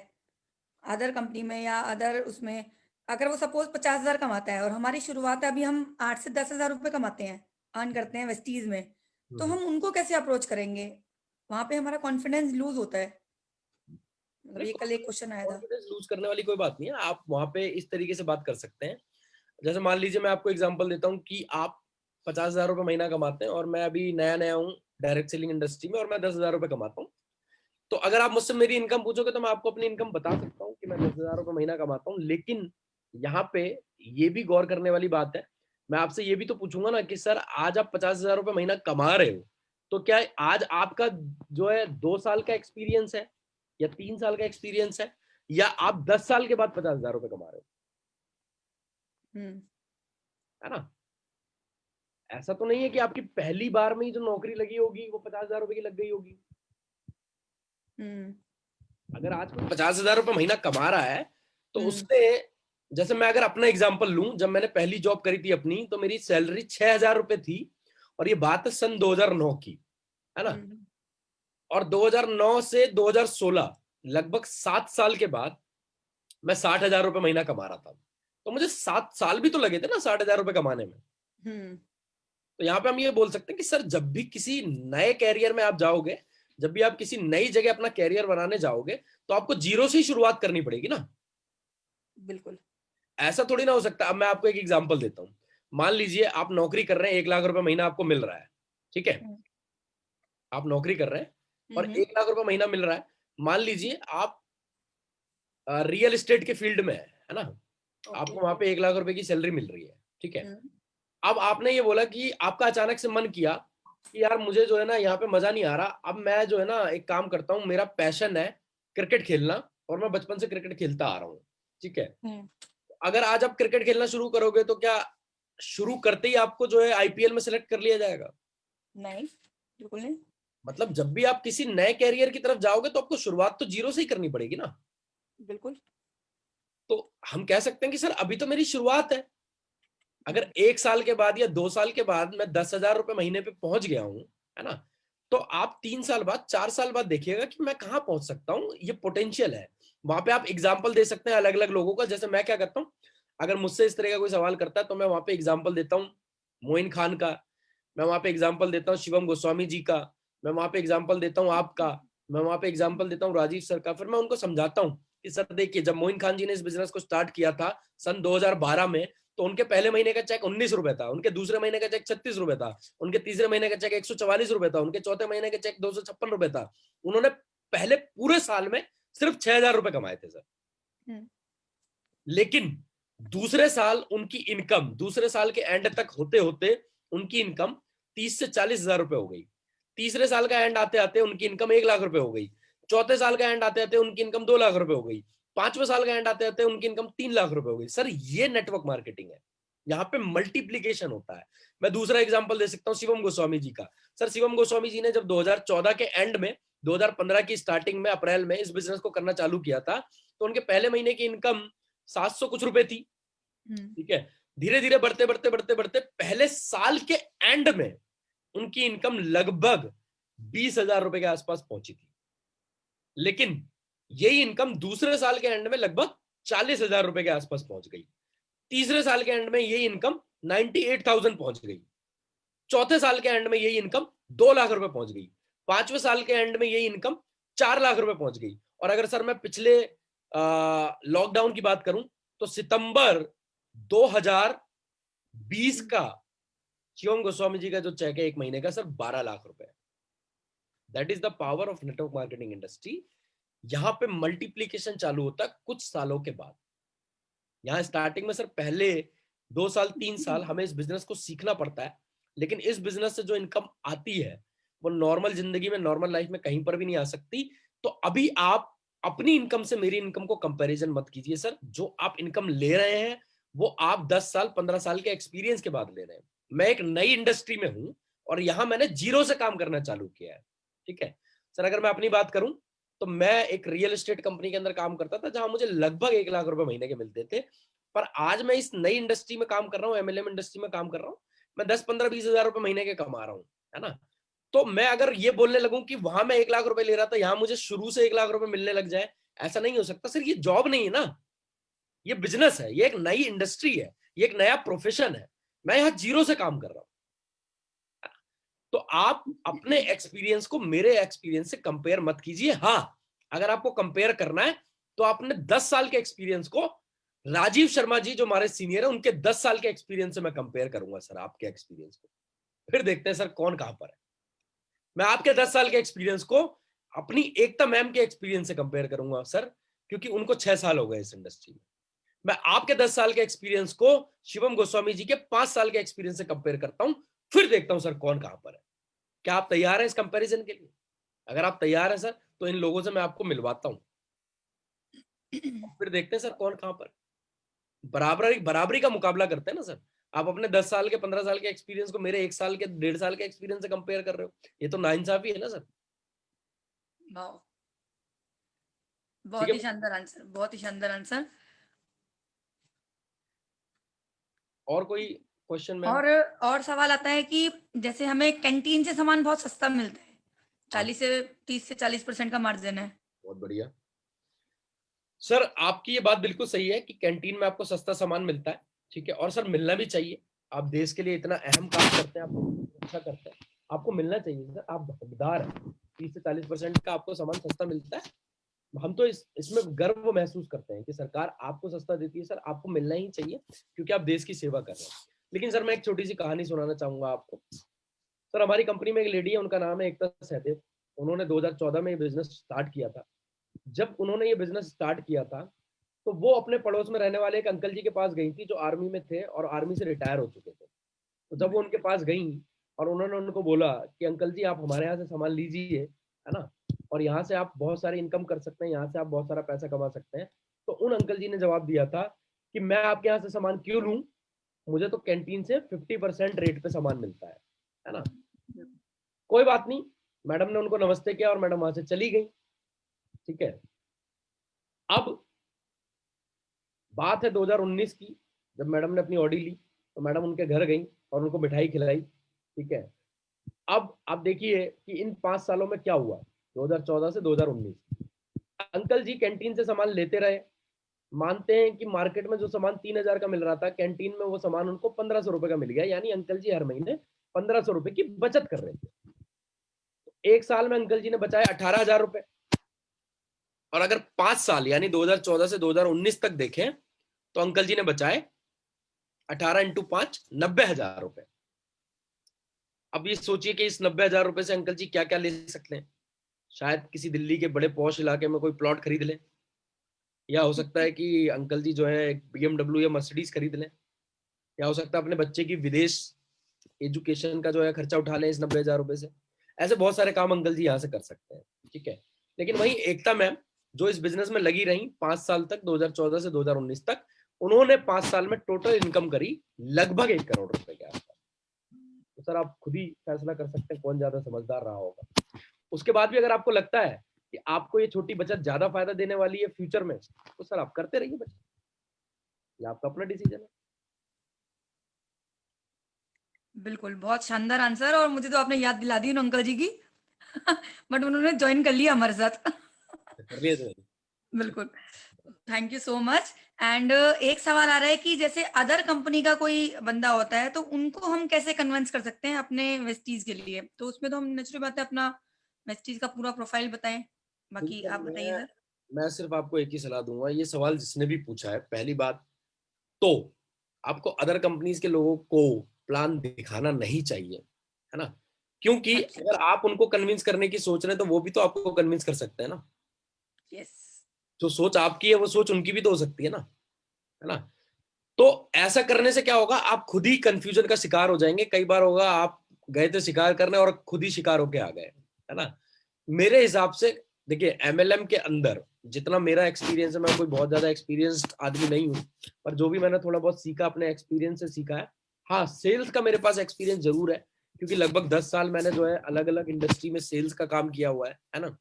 अदर कंपनी में या अदर उसमें, अगर वो सपोज़ 50,000 कमाता है और हमारी शुरुआत है, अभी हम 8 से 10,000 रुपए कमाते हैं, अर्न करते हैं वेस्टीज़ में, तो हम्म। हम उनको कैसे अप्रोच करेंगे? वहाँ पे हमारा कॉन्फिडेंस लूज़ होता है। मतलब अरे ये कल एक क्वेश्चन आया था। कॉन्फिडेंस लूज करने वाली कोई बात नहीं है। आप वहां पे इस तरीके से बात कर सकते हैं, जैसे मान लीजिए मैं आपको एग्जांपल देता हूँ कि आप 50,000 रुपये महीना कमाते हैं और मैं अभी नया नया हूँ डायरेक्ट सेलिंग इंडस्ट्री में और मैं 10,000 रुपये कमाता हूँ। तो अगर आप मुझसे मेरी इनकम पूछोगे तो मैं आपको अपनी इनकम बता सकता हूँ कि मैं 10,000 रुपये महीना कमाता हूँ। लेकिन यहाँ पे ये भी गौर करने वाली बात है मैं आपसे ये भी तो पूछूंगा ना कि सर आज आप 50,000 रुपए महीना कमा रहे हो, तो क्या आज आपका जो है 2 साल का एक्सपीरियंस है या 3 साल का एक्सपीरियंस है, या आप 10 साल के बाद 50,000 रुपए कमा रहे हो? हम्म। है ना? ऐसा तो नहीं है कि आपकी पहली बार में ही जो नौकरी लगी होगी वो 50,000 रुपए की लग गई होगी। हम्म। अगर आज कोई 50,000 रुपए महीना कमा रहा है, तो हम्म। उसने, जैसे मैं अगर अपना एग्जांपल लूं, जब मैंने पहली जॉब करी थी अपनी, तो मेरी सैलरी 6,000 रुपए थी, और ये बात है सन 2009 की, है ना? हम्म। और 2009 से 2016, लगभग 7 साल के बाद मैं 60,000 रुपए महीना कमा रहा था। तो मुझे 7 साल भी तो लगे थे ना 60,000 रुपए कमाने में। हम्म। तो यहाँ पे हम ये बोल सकते हैं कि सर जब भी किसी नए कैरियर में आप जाओगे, जब भी आप किसी नई जगह अपना कैरियर बनाने जाओगे, तो आपको जीरो से ही शुरुआत करनी पड़ेगी ना। बिल्कुल। ऐसा थोड़ी ना हो सकता। अब मैं आपको एक एग्जांपल देता हूँ। मान लीजिए आप नौकरी कर रहे हैं, 1 लाख रुपए महीना आपको मिल रहा है, ठीक है? हम्म। आप नौकरी कर रहे हैं और हम्म। 1 लाख रुपए महीना मिल रहा है। मान लीजिए आप रियल एस्टेट के फील्ड में है ना? ओके। आपको वहां पे 1 लाख रुपए की सैलरी मिल रही है, ठीक है? हम्म। अब आपने ये बोला कि आपका अचानक से मन किया कि यार मुझे जो है ना यहाँ पे मजा नहीं आ रहा, अब मैं जो है ना एक काम करता हूँ, मेरा पैशन है क्रिकेट खेलना, और मैं बचपन से क्रिकेट खेलता आ रहा हूँ, ठीक है? हम्म। अगर आज आप क्रिकेट खेलना शुरू करोगे, तो क्या शुरू करते ही आपको जो है आईपीएल में सेलेक्ट कर लिया जाएगा? नहीं, बिल्कुल नहीं। मतलब जब भी आप किसी नए कैरियर की तरफ जाओगे, तो आपको शुरुआत तो जीरो से ही करनी पड़ेगी ना। बिल्कुल। तो हम कह सकते हैं कि सर अभी तो मेरी शुरुआत है। अगर हम्म। 1 साल के बाद या 2 साल के बाद मैं 10,000 रुपए महीने पे पहुंच गया हूं, है ना? तो आप 3 साल बाद, 4 साल बाद देखिएगा कि मैं कहां पहुंच सकता हूं। ये पोटेंशियल है। वहां पे आप एग्जाम्पल दे सकते हैं अलग अलग लोगों का। जैसे मैं क्या करता हूं, अगर मुझसे इस तरह का कोई सवाल करता है, तो मैं वहां पे एग्जाम्पल देता हूं मोइन खान का, मैं वहां पे एग्जाम्पल देता हूँ शिवम गोस्वामी जी का, मैं वहां पे एग्जाम्पल देता हूँ आपका, मैं वहां पे एग्जाम्पल देता हूँ राजीव सर का। फिर मैं उनको समझाता हूँ कि सर देखिए, जब मोइन खान जी ने इस बिजनेस को स्टार्ट किया था सन 2012 में, तो उनके पहले महीने का चेक 19 रुपए था, उनके दूसरे महीने का चेक 36 रुपए था, उनके तीसरे महीने का चेक 144 रुपए था, उनके चौथे महीने का चेक 256 रुपए था। उन्होंने पहले पूरे साल में सिर्फ 6,000 रुपए कमाए थे सर। हम्म। लेकिन दूसरे साल उनकी इनकम, दूसरे साल के एंड तक होते होते उनकी इनकम 30 से 40 हजार रुपए हो गई। तीसरे साल का एंड आते आते उनकी इनकम 1 लाख रुपए हो गई। चौथे साल का एंड आते आते उनकी इनकम 2 लाख रुपए हो गई। पांचवें साल का एंड आते आते उनकी इनकम 3 लाख रुपए हो गई। सर ये नेटवर्क मार्केटिंग है। यहाँ पे मल्टीप्लीकेशन होता है। मैं दूसरा एग्जांपल दे सकता हूँ शिवम गोस्वामी जी का। सर शिवम गोस्वामी जी ने जब 2014 के एंड में, 2015 की स्टार्टिंग में अप्रैल में इस बिजनेस को करना चालू किया था, तो उनके पहले महीने की इनकम 700 कुछ रुपए थी, हम्म। ठीक है? धीरे धीरे बढ़ते बढ़ते बढ़ते बढ़ते पहले साल के एंड में उनकी इनकम लगभग 20,000 रुपए के आसपास पहुंची थी। लेकिन यही इनकम दूसरे साल के एंड में लगभग 40,000 रुपए के आसपास पहुंच गई। तीसरे साल के एंड में यही इनकम 98,000 पहुंच गई। चौथे साल के एंड में यही इनकम 2 लाख रुपए पहुंच गई। पांचवें साल के एंड में यही इनकम 4 लाख रुपए पहुंच गई। और अगर सर मैं पिछले लॉकडाउन की बात करूं, तो सितंबर 2020 हम्म। का शिवम गोस्वामी जी का जो चेक है एक महीने का, सर 12 लाख रुपए। That is the power of network marketing industry. यहां पे मल्टीप्लीकेशन चालू होता है कुछ सालों के बाद। यहाँ स्टार्टिंग में सर पहले 2 साल 3 साल हमें इस बिजनेस को सीखना पड़ता है। लेकिन इस बिजनेस से जो इनकम आती है, वो नॉर्मल जिंदगी में, नॉर्मल लाइफ में कहीं पर भी नहीं आ सकती। तो अभी आप अपनी इनकम से मेरी इनकम को कंपैरिजन मत कीजिए सर। जो आप इनकम ले रहे हैं, वो आप 10 साल 15 साल के एक्सपीरियंस के बाद ले रहे हैं। मैं एक नई इंडस्ट्री में हूं, और यहां मैंने जीरो से काम करना चालू किया है, ठीक है? सर अगर मैं अपनी बात करूं, तो मैं एक रियल एस्टेट कंपनी के अंदर काम करता था, जहां मुझे लगभग 1 लाख रुपए महीने के मिलते थे। पर आज मैं इस नई इंडस्ट्री में काम कर रहा हूँ, एमएलएम इंडस्ट्री में काम कर रहा हूँ, मैं 10 15 20 हजार रुपए महीने के कमा रहा हूँ, है ना? तो मैं अगर ये बोलने लगूं कि वहां मैं 1 लाख रुपए ले रहा था, यहां मुझे शुरू से 1 लाख रुपए मिलने लग जाए, ऐसा नहीं हो सकता सर। ये जॉब नहीं है ना, ये बिजनेस है, ये एक नई इंडस्ट्री है, ये एक नया प्रोफेशन है। मैं यहाँ जीरो से काम कर रहा हूँ। तो आप अपने एक्सपीरियंस को मेरे एक्सपीरियंस से कंपेयर मत कीजिए। हाँ, अगर आपको कंपेयर करना है, तो आपने 10 साल के एक्सपीरियंस को राजीव शर्मा जी जो हमारे सीनियर है, उनके 10 साल के एक्सपीरियंस से मैं कंपेयर करूंगा सर आपके एक्सपीरियंस को। फिर देखते हैं सर कौन कहां पर है। मैं आपके 10 साल के एक्सपीरियंस को अपनी एकता मैम के एक्सपीरियंस से कंपेयर करूंगा सर, क्योंकि उनको 6 साल हो गए इस इंडस्ट्री में। मैं आपके 10 साल के एक्सपीरियंस को शिवम गोस्वामी जी के 5 साल के एक्सपीरियंस से कंपेयर करता हूं, फिर देखता हूं सर कौन कहां पर है। क्या आप तैयार हैं इस कंपैरिजन के लिए? अगर आप तैयार हैं सर, तो इन लोगों से मैं आपको मिलवाता हूं, फिर देखते हैं सर कौन कहां पर। बराबरी बराबरी का मुकाबला करते हैं ना सर। आप अपने 10 साल के 15 साल के एक्सपीरियंस को मेरे 1 साल के 1.5 साल के एक्सपीरियंस से कंपेयर कर रहे हो, ये तो नाइंसाफी है ना सर। वाह! ठीक बहुत है। ही शानदार आंसर, बहुत ही शानदार आंसर। और कोई क्वेश्चन मैम? और और सवाल आता है कि जैसे हमें कैंटीन से सामान बहुत सस्ता मिलता है, हाँ, 40 से 30 से 40% का मार्जिन है। बहुत बढ़िया। सर आपकी ये बात बिल्कुल सही है कि कैंटीन में आपको सस्ता सामान मिलता है, ठीक है, और सर मिलना भी चाहिए। आप देश के लिए इतना अहम काम करते हैं, आप अच्छा करते हैं, आपको मिलना चाहिए सर, आप हकदार हैं। 30 से 40% का आपको सामान सस्ता मिलता है। हम तो इसमें गर्व महसूस करते हैं कि सरकार आपको सस्ता देती है, सर आपको मिलना ही चाहिए, क्योंकि आप देश की सेवा कर रहे हैं। लेकिन सर मैं एक छोटी सी कहानी सुनाना चाहूंगा आपको। सर हमारी कंपनी में एक लेडी है, उनका नाम है एकता सहदेव। उन्होंने 2014 में बिजनेस स्टार्ट किया था। जब उन्होंने ये बिजनेस स्टार्ट किया था, तो वो अपने पड़ोस में रहने वाले एक अंकल जी के पास गई थी, जो आर्मी में थे और आर्मी से रिटायर हो चुके थे। तो जब वो उनके पास गई और उन्होंने उनको बोला कि अंकल जी आप हमारे यहाँ से सामान लीजिए, है ना, और यहाँ से आप बहुत सारी इनकम कर सकते हैं, यहाँ से आप बहुत सारा पैसा कमा सकते हैं, तो उन अंकल जी ने जवाब दिया था कि मैं आपके यहाँ से सामान क्यों लूं, मुझे तो कैंटीन से 50% रेट पे सामान मिलता है ना। कोई बात नहीं, मैडम ने उनको नमस्ते किया और मैडम वहां से चली गई। ठीक है। अब बात है 2019 की, जब मैडम ने अपनी ऑडी ली, तो मैडम उनके घर गई और उनको मिठाई खिलाई। ठीक है। अब आप देखिए कि इन 5 सालों में क्या हुआ, 2014 से 2019। अंकल जी कैंटीन से सामान लेते रहे। मानते हैं कि मार्केट में जो सामान 3,000 का मिल रहा था, कैंटीन में वो सामान उनको 1,500 रुपए का मिल गया, यानी अंकल जी हर महीने 1,500 रुपए की बचत कर रहे थे। एक साल में अंकल जी ने बचाए 18,000 रुपए। और अगर 5 साल यानी 2014 से 2019 तक देखें, तो अंकल जी ने बचाए 18 × 5 90,000 रुपए। अब ये सोचिए कि इस 90,000 रुपए से अंकल जी क्या क्या ले सकते हैं। शायद किसी दिल्ली के बड़े पॉश इलाके में कोई प्लॉट खरीद ले, या हो सकता है कि अंकल जी जो है एक BMW या मर्सिडीज खरीद लें, या हो सकता है अपने बच्चे की विदेश एजुकेशन का जो है खर्चा उठा लें इस 90,000 रुपए से। ऐसे बहुत सारे काम अंकल जी यहाँ से कर सकते हैं। ठीक है। लेकिन वही एकता मैम, जो इस बिजनेस में लगी रही 5 साल तक, 2014 से 2019 तक, उन्होंने 5 साल में टोटल इनकम करी लगभग 1 करोड़ रुपए के आसपास। तो सर आप खुद ही फैसला कर सकते हैं कौन ज्यादा समझदार रहा होगा। उसके बाद भी अगर आपको लगता है कि आपको ये छोटी बचत ज्यादा फायदा देने वाली है फ्यूचर में, तो सर आप करते रहिए बचत, ये आपका अपना डिसीजन है। बिल्कुल, बहुत शानदार आंसर, और मुझे तो आपने याद दिला दी उन अंकल जी की। बट उन्होंने जॉइन कर लिया हमारे साथ। कर लिए थे। बिल्कुल। Thank you so much. And एक सवाल आ रहा है कि जैसे अदर कंपनी का कोई बंदा होता है, तो उनको हम कैसे कन्विंस कर सकते हैं अपने वेस्टीज के लिए? तो उसमें तो हम नेचुरल बात है अपना वेस्टीज का पूरा प्रोफाइल बताएं। बाकी बिल्कुल, आप बताइए सर। मैं सिर्फ आपको एक ही सलाह दूंगा, ये सवाल जिसने भी पूछा है, पहली बात तो आपको अदर कंपनीज के लोगों को प्लान दिखाना नहीं चाहिए, है ना, क्योंकि अच्छा। अगर आप उनको कन्विंस करने की सोच रहे हैं, तो वो भी तो आपको कन्विंस कर सकते हैं ना। यस। जो सोच आपकी है वो सोच उनकी भी तो हो सकती है ना। तो ऐसा करने से क्या होगा, आप खुद ही कंफ्यूजन का शिकार हो जाएंगे। कई बार होगा आप गए थे शिकार करने और खुद ही शिकार होके आ गए, है ना। मेरे हिसाब से देखिए, MLM के अंदर जितना मेरा एक्सपीरियंस है, मैं कोई बहुत ज्यादा एक्सपीरियंस्ड आदमी नहीं हूँ, पर जो भी मैंने थोड़ा बहुत सीखा अपने एक्सपीरियंस से सीखा है। हाँ, सेल्स का मेरे पास एक्सपीरियंस जरूर है, क्योंकि लगभग 10 साल मैंने जो है अलग अलग इंडस्ट्री में सेल्स का काम किया हुआ है ना।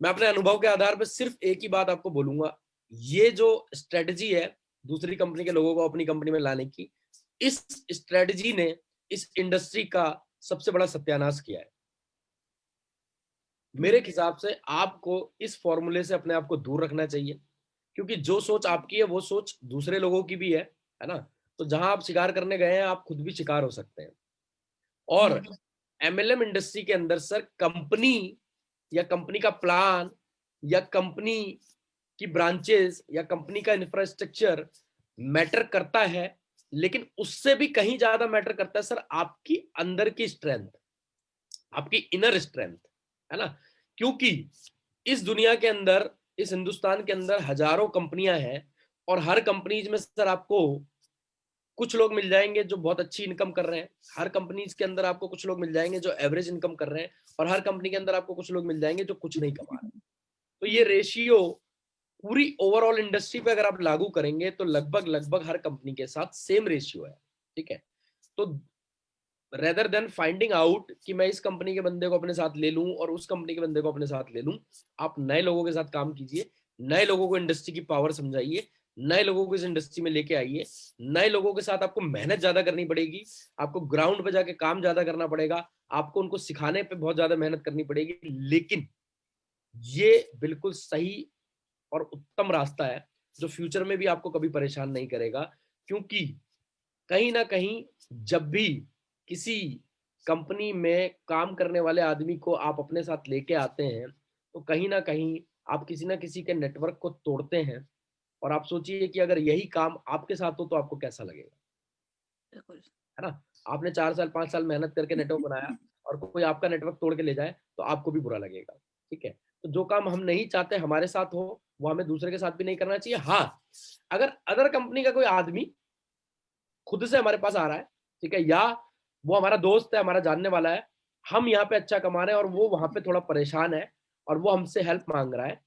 मैं अपने अनुभव के आधार पर सिर्फ एक ही बात आपको बोलूंगा, ये जो स्ट्रेटजी है दूसरी कंपनी के लोगों को अपनी कंपनी में लाने की, इस स्ट्रेटजी ने इस इंडस्ट्री का सबसे बड़ा सत्यानाश किया है। मेरे हिसाब से आपको इस फॉर्मूले से अपने आप को दूर रखना चाहिए, क्योंकि जो सोच आपकी है वो सोच दूसरे लोगों की भी है ना। तो जहां आप शिकार करने गए हैं, आप खुद भी शिकार हो सकते हैं। और बिल्कुल। MLM इंडस्ट्री के अंदर सर कंपनी या कंपनी का प्लान या कंपनी की ब्रांचेस या कंपनी का इंफ्रास्ट्रक्चर मैटर करता है, लेकिन उससे भी कहीं ज्यादा मैटर करता है सर आपकी अंदर की स्ट्रेंथ, आपकी इनर स्ट्रेंथ, है ना। क्योंकि इस दुनिया के अंदर, इस हिंदुस्तान के अंदर हजारों कंपनियां हैं, और हर कंपनीज में सर आपको कुछ लोग मिल जाएंगे जो बहुत अच्छी इनकम कर रहे हैं, हर कंपनीज के अंदर आपको कुछ लोग मिल जाएंगे जो एवरेज इनकम कर रहे हैं, और हर कंपनी के अंदर आपको कुछ लोग मिल जाएंगे जो कुछ नहीं कमा रहे। तो ये जी, रेशियो पूरी ओवरऑल इंडस्ट्री पे अगर आप लागू करेंगे तो लगभग लगभग हर कंपनी के साथ सेम रेशियो है। ठीक है, तो रेदर देन फाइंडिंग आउट कि मैं इस कंपनी के बंदे को अपने साथ ले लूं और उस कंपनी के बंदे को अपने साथ ले लूं, आप नए लोगों के साथ काम कीजिए, नए लोगों को इंडस्ट्री की पावर समझाइए, नए लोगों को इस इंडस्ट्री में लेके आइए। नए लोगों के साथ आपको मेहनत ज्यादा करनी पड़ेगी, आपको ग्राउंड पे जाके काम ज्यादा करना पड़ेगा, आपको उनको सिखाने पे बहुत ज्यादा मेहनत करनी पड़ेगी, लेकिन ये बिल्कुल सही और उत्तम रास्ता है जो फ्यूचर में भी आपको कभी परेशान नहीं करेगा। क्योंकि कहीं ना कहीं जब भी किसी कंपनी में काम करने वाले आदमी को आप अपने साथ लेके आते हैं, तो कहीं ना कहीं आप किसी ना किसी के नेटवर्क को तोड़ते हैं। और आप सोचिए कि अगर यही काम आपके साथ हो तो आपको कैसा लगेगा, बिल्कुल। है ना? आपने 4 साल 5 साल मेहनत करके नेटवर्क बनाया और कोई आपका नेटवर्क तोड़ के ले जाए तो आपको भी बुरा लगेगा। ठीक है, तो जो काम हम नहीं चाहते हमारे साथ हो वो हमें दूसरे के साथ भी नहीं करना चाहिए। हाँ, अगर अदर कंपनी का कोई आदमी खुद से हमारे पास आ रहा है, ठीक है, या वो हमारा दोस्त है, हमारा जानने वाला है, हम यहाँ पे अच्छा कमा रहे हैं और वो वहां पे थोड़ा परेशान है और वो हमसे हेल्प मांग रहा है,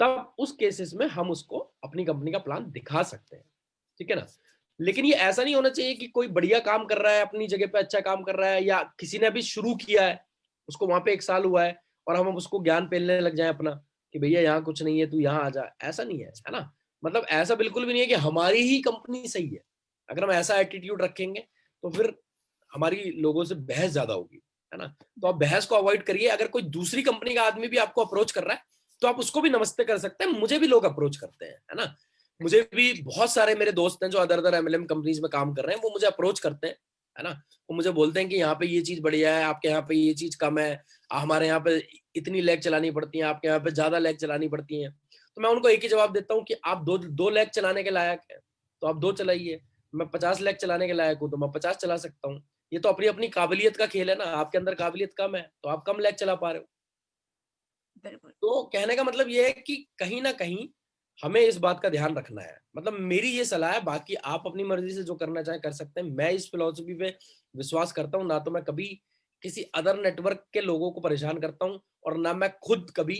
तब उस केसेस में हम उसको अपनी कंपनी का प्लान दिखा सकते हैं। ठीक है ना? लेकिन ये ऐसा नहीं होना चाहिए कि कोई बढ़िया काम कर रहा है, अपनी जगह पे अच्छा काम कर रहा है, या किसी ने अभी शुरू किया है, उसको वहां पे 1 साल हुआ है और हम उसको ज्ञान पेलने लग जाए अपना कि भैया यहाँ कुछ नहीं है, तू यहाँ आ जा। ऐसा नहीं है ना? मतलब ऐसा बिल्कुल भी नहीं है कि हमारी ही कंपनी सही है। अगर हम ऐसा एटीट्यूड रखेंगे तो फिर हमारी लोगों से बहस ज्यादा होगी, है ना? तो आप बहस को अवॉइड करिए। अगर कोई दूसरी कंपनी का आदमी भी आपको अप्रोच कर रहा है तो आप उसको भी नमस्ते कर सकते हैं। मुझे भी लोग अप्रोच करते हैं, है ना? मुझे भी बहुत सारे मेरे दोस्त हैं जो अदर अदर एमएलएम कंपनीज में काम कर रहे हैं, वो मुझे अप्रोच करते हैं, है ना? वो मुझे बोलते हैं कि यहाँ पे ये चीज बढ़िया है, आपके यहाँ पे ये चीज कम है, हमारे यहाँ पे इतनी लैग चलानी पड़ती है, आपके यहाँ पे ज्यादा लैग चलानी पड़ती है। तो मैं उनको एक ही जवाब देता हूँ कि आप दो दो लैग चलाने के लायक है तो आप 2 चलाइए। मैं 50 लैग चलाने के लायक हूँ तो मैं 50 चला सकता हूँ। ये तो अपनी अपनी काबिलियत का खेल है ना। आपके अंदर काबिलियत कम है तो आप कम लैग चला पा रहे हो। बिल्कुल, तो कहने का मतलब ये है कि कहीं ना कहीं हमें इस बात का ध्यान रखना है। मतलब मेरी ये सलाह है, बाकी आप अपनी मर्जी से जो करना चाहें कर सकते हैं। मैं इस फिलॉसफी पे विश्वास करता हूँ, ना तो मैं कभी किसी अदर नेटवर्क के लोगों को परेशान करता हूँ और ना मैं खुद कभी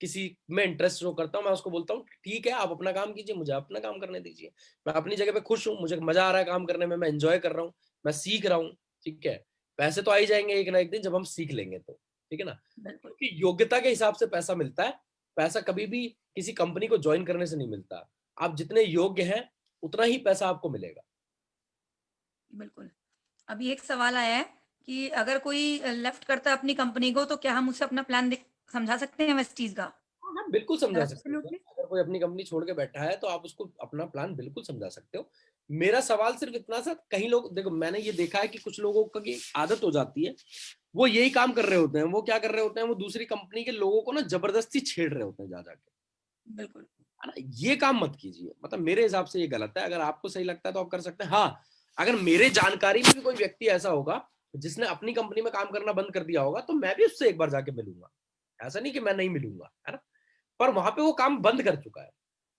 किसी में इंटरेस्ट शो करता हूँ। मैं उसको बोलता हूँ ठीक है, आप अपना काम कीजिए, मुझे अपना काम करने दीजिए। मैं अपनी जगह पे खुश हूँ, मुझे मजा आ रहा है काम करने में, मैं एंजॉय कर रहा हूँ, मैं सीख रहा हूँ। ठीक है, पैसे तो आ ही जाएंगे एक ना एक दिन जब हम सीख लेंगे तो। ठीक है ना? बिल्कुल, क्योंकि योग्यता के हिसाब से पैसा मिलता है। पैसा कभी भी किसी कंपनी को ज्वाइन करने से नहीं मिलता। आप जितने योग्य हैं, उतना ही पैसा आपको मिलेगा। बिल्कुल। अभी एक सवाल आया है कि अगर कोई लेफ्ट करता है अपनी कंपनी को, तो क्या हम उसे अपना प्लान समझा सकते हैं इस चीज़ का? हाँ, हाँ, बिल्कुल समझा सकते हो। एब्सोल्युटली। अगर कोई अपनी कंपनी छोड़ के बैठा है, तो आप उसको अपना प्लान बिल्कुल समझा सकते हो। मेरा सवाल सिर्फ इतना सा, कई लोग देखो मैंने ये देखा है कि कुछ लोगों का की आदत हो जाती है, वो यही काम कर रहे होते हैं। वो क्या कर रहे होते हैं, वो दूसरी कंपनी के लोगों को ना जबरदस्ती छेड़ रहे होते हैं जा जाके। बिल्कुल, है ना? ये काम मत कीजिए। मतलब मेरे हिसाब से ये गलत है। अगर आपको सही लगता है तो आप कर सकते हैं। हाँ, अगर मेरे जानकारी में भी कोई व्यक्ति ऐसा होगा जिसने अपनी कंपनी में काम करना बंद कर दिया होगा, तो मैं भी उससे एक बार जाके मिलूंगा। ऐसा नहीं कि मैं नहीं मिलूंगा, है ना? पर वहां पे वो काम बंद कर चुका है,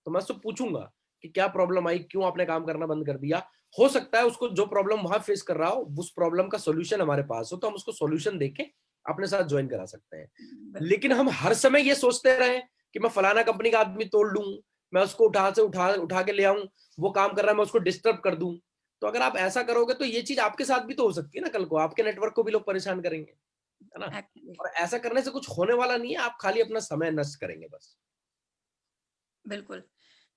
तो मैं उससे पूछूंगा कि क्या प्रॉब्लम आई, क्यों आपने काम करना बंद कर दिया। हो सकता है उसको जो प्रॉब्लम वहां फेस कर रहा हो, उस प्रॉब्लम का सोल्यूशन हमारे पास हो, तो हम उसको सोल्यूशन देके अपने साथ ज्वाइन करा सकते हैं। बिल्कुल, लेकिन हम हर समय ये सोचते रहे कि मैं फलाना कंपनी का आदमी तोड़ लूं, मैं उसको उठा के ले आऊं, वो काम कर रहा है मैं उसको डिस्टर्ब कर दूं। तो अगर आप ऐसा करोगे तो ये चीज आपके साथ भी तो हो सकती है ना। कल को आपके नेटवर्क को भी लोग परेशान करेंगे, है ना? एक्चुअली, और ऐसा करने से कुछ होने वाला नहीं है, आप खाली अपना समय नष्ट करेंगे बस। बिल्कुल।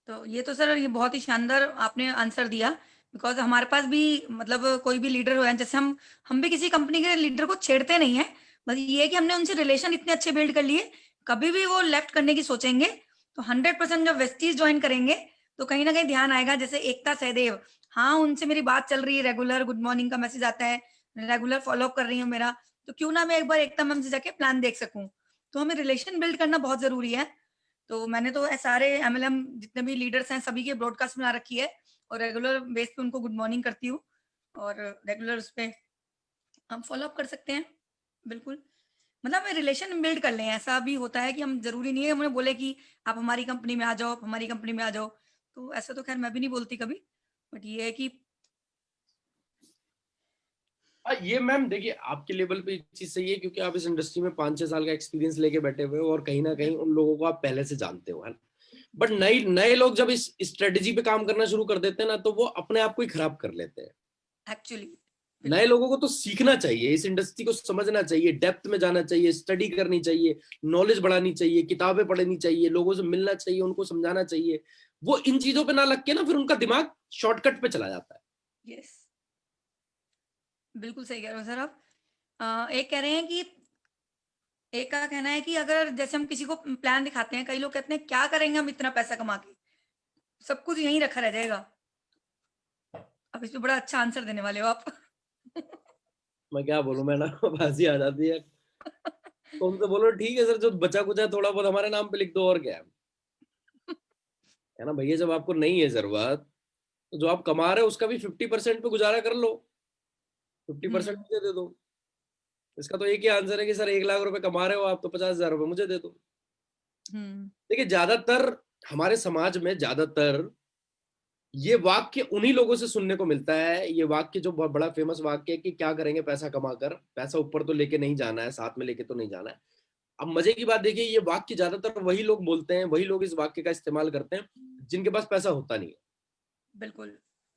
तो ये तो सर ये बहुत ही शानदार आपने आंसर दिया, बिकॉज़ हमारे पास भी मतलब कोई भी लीडर हो, जैसे हम भी किसी कंपनी के लीडर को छेड़ते नहीं हैं। बस ये है कि हमने उनसे रिलेशन इतने अच्छे बिल्ड कर लिए, कभी भी वो लेफ्ट करने की सोचेंगे, तो 100% जब वेस्टीज़ जॉइन करेंगे, तो कहीं न कहीं ध्यान आएगा। जैसे एकता सहदेव, हाँ, उनसे मेरी बात चल रही है, रेगुलर गुड मॉर्निंग का मैसेज आता है, रेगुलर फ़ॉलो-अप कर रही हूँ मेरा, तो क्यों ना मैं एक बार एकता मैम से जाके प्लान देख सकूँ। तो हमें रिलेशन बिल्ड करना बहुत ज़रूरी है। तो मैंने तो सारे एमएलएम जितने भी लीडर्स हैं सभी की ब्रॉडकास्ट बना रखी है और रेगुलर बेस पे उनको गुड मॉर्निंग करती हूँ और रेगुलर उस पे हम फॉलो अप कर सकते हैं। बिल्कुल, मतलब हमें रिलेशन बिल्ड कर लें। ऐसा भी होता है कि हम ज़रूरी नहीं है हमें बोले कि आप हमारी कंपनी में आ जाओ, आप हमारी कंपनी में आ जाओ। तो ऐसा तो खैर मैं भी नहीं बोलती कभी, बट ये है कि ये मैम देखिए आपके लेवल पे एक चीज सही है क्योंकि आप इस इंडस्ट्री में 5-6 साल का एक्सपीरियंस लेके बैठे हुए हो और कहीं ना कहीं बिल्कुल, उन लोगों को आप पहले से जानते हो, है ना। बट जी, नए नए लोग जब इस स्ट्रेटेजी पे काम करना शुरू कर देते हैं ना, तो वो अपने आप को ही खराब कर लेते हैं। एक्चुअली, नए बिल्कुल। लोगों को तो सीखना चाहिए, इस इंडस्ट्री को समझना चाहिए, डेप्थ में जाना चाहिए, स्टडी करनी चाहिए, नॉलेज बढ़ानी चाहिए, किताबें पढ़नी चाहिए, लोगों से मिलना चाहिए, उनको समझाना चाहिए। वो इन चीजों पे ना लग के ना फिर उनका दिमाग शॉर्टकट पे चला जाता है। यस, बिल्कुल सही कह रहे हो सर आप। एक कह रहे हैं कि एक का कहना है कि अगर जैसे हम किसी को प्लान दिखाते हैं, कई लोग कहते हैं क्या करेंगे हम इतना पैसा कमा के, सब कुछ यहीं रखा रह जाएगा। अब इस पे बड़ा अच्छा आंसर देने वाले हो आप। मैं क्या बोलूं, मैं ना हंसी आ जाती है। तो उनसे बोलो ठीक है सर, जो बचा कुचा है थोड़ा बहुत हमारे नाम पे लिख दो, और क्या है ना भैया। जब आपको नहीं है जरूरत तो जो आप कमा रहे हो उसका भी 50% पे गुजारा कर लो, 50% हुँ, मुझे दे दो। इसका तो एक ही आंसर है कि सर 1 लाख रुपए कमा रहे हो आप, तो 50,000 रुपए मुझे दे दो। हुँ, देखिए ज्यादातर हमारे समाज में ज्यादातर ये वाक्य उन्हीं लोगों से सुनने को मिलता है। ये वाक्य जो बहुत बड़ा फेमस वाक्य है कि क्या करेंगे पैसा कमाकर, पैसा ऊपर तो लेके नहीं जाना है, साथ में लेके तो नहीं जाना है। अब मजे की बात देखिए, ये वाक्य ज्यादातर वही लोग बोलते हैं, वही लोग इस वाक्य का इस्तेमाल करते हैं जिनके पास पैसा होता नहीं बिल्कुल।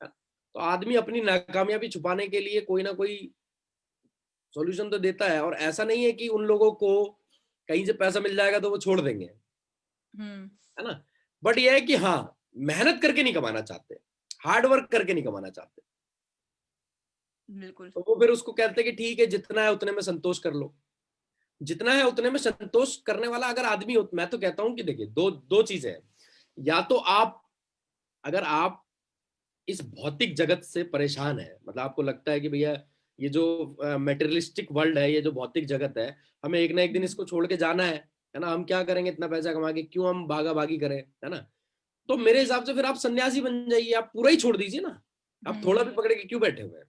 है। तो आदमी अपनी नाकामयाबी छुपाने के लिए कोई ना कोई सॉल्यूशन तो देता है, और ऐसा नहीं है कि उन लोगों को कहीं से पैसा मिल जाएगा तो वो छोड़ देंगे, हुँ, है ना। बट ये है कि हाँ, मेहनत करके नहीं कमाना चाहते, हार्ड वर्क करके नहीं कमाना चाहते। बिल्कुल। तो वो फिर उसको कहते हैं कि ठीक है जितना है उतने में संतोष कर लो। जितना है उतने में संतोष करने वाला अगर आदमी हो, मैं तो कहता हूं कि देखिए दो दो चीजें हैं। या तो आप, अगर आप इस भौतिक जगत से परेशान है, मतलब आपको लगता है कि भैया ये जो मेटेरियलिस्टिक वर्ल्ड है, ये जो भौतिक जगत है, हमें एक ना एक दिन हुँ, इसको छोड़ के जाना है ना। हम क्या करेंगे इतना पैसा कमा के, क्यों हम भागा भागी करें, है ना। तो मेरे हुँ, हिसाब से फिर आप सन्यासी बन जाइए, आप पूरा ही छोड़ दीजिए ना। आप थोड़ा भी हुँ, पकड़े के क्यों बैठे हुए हैं।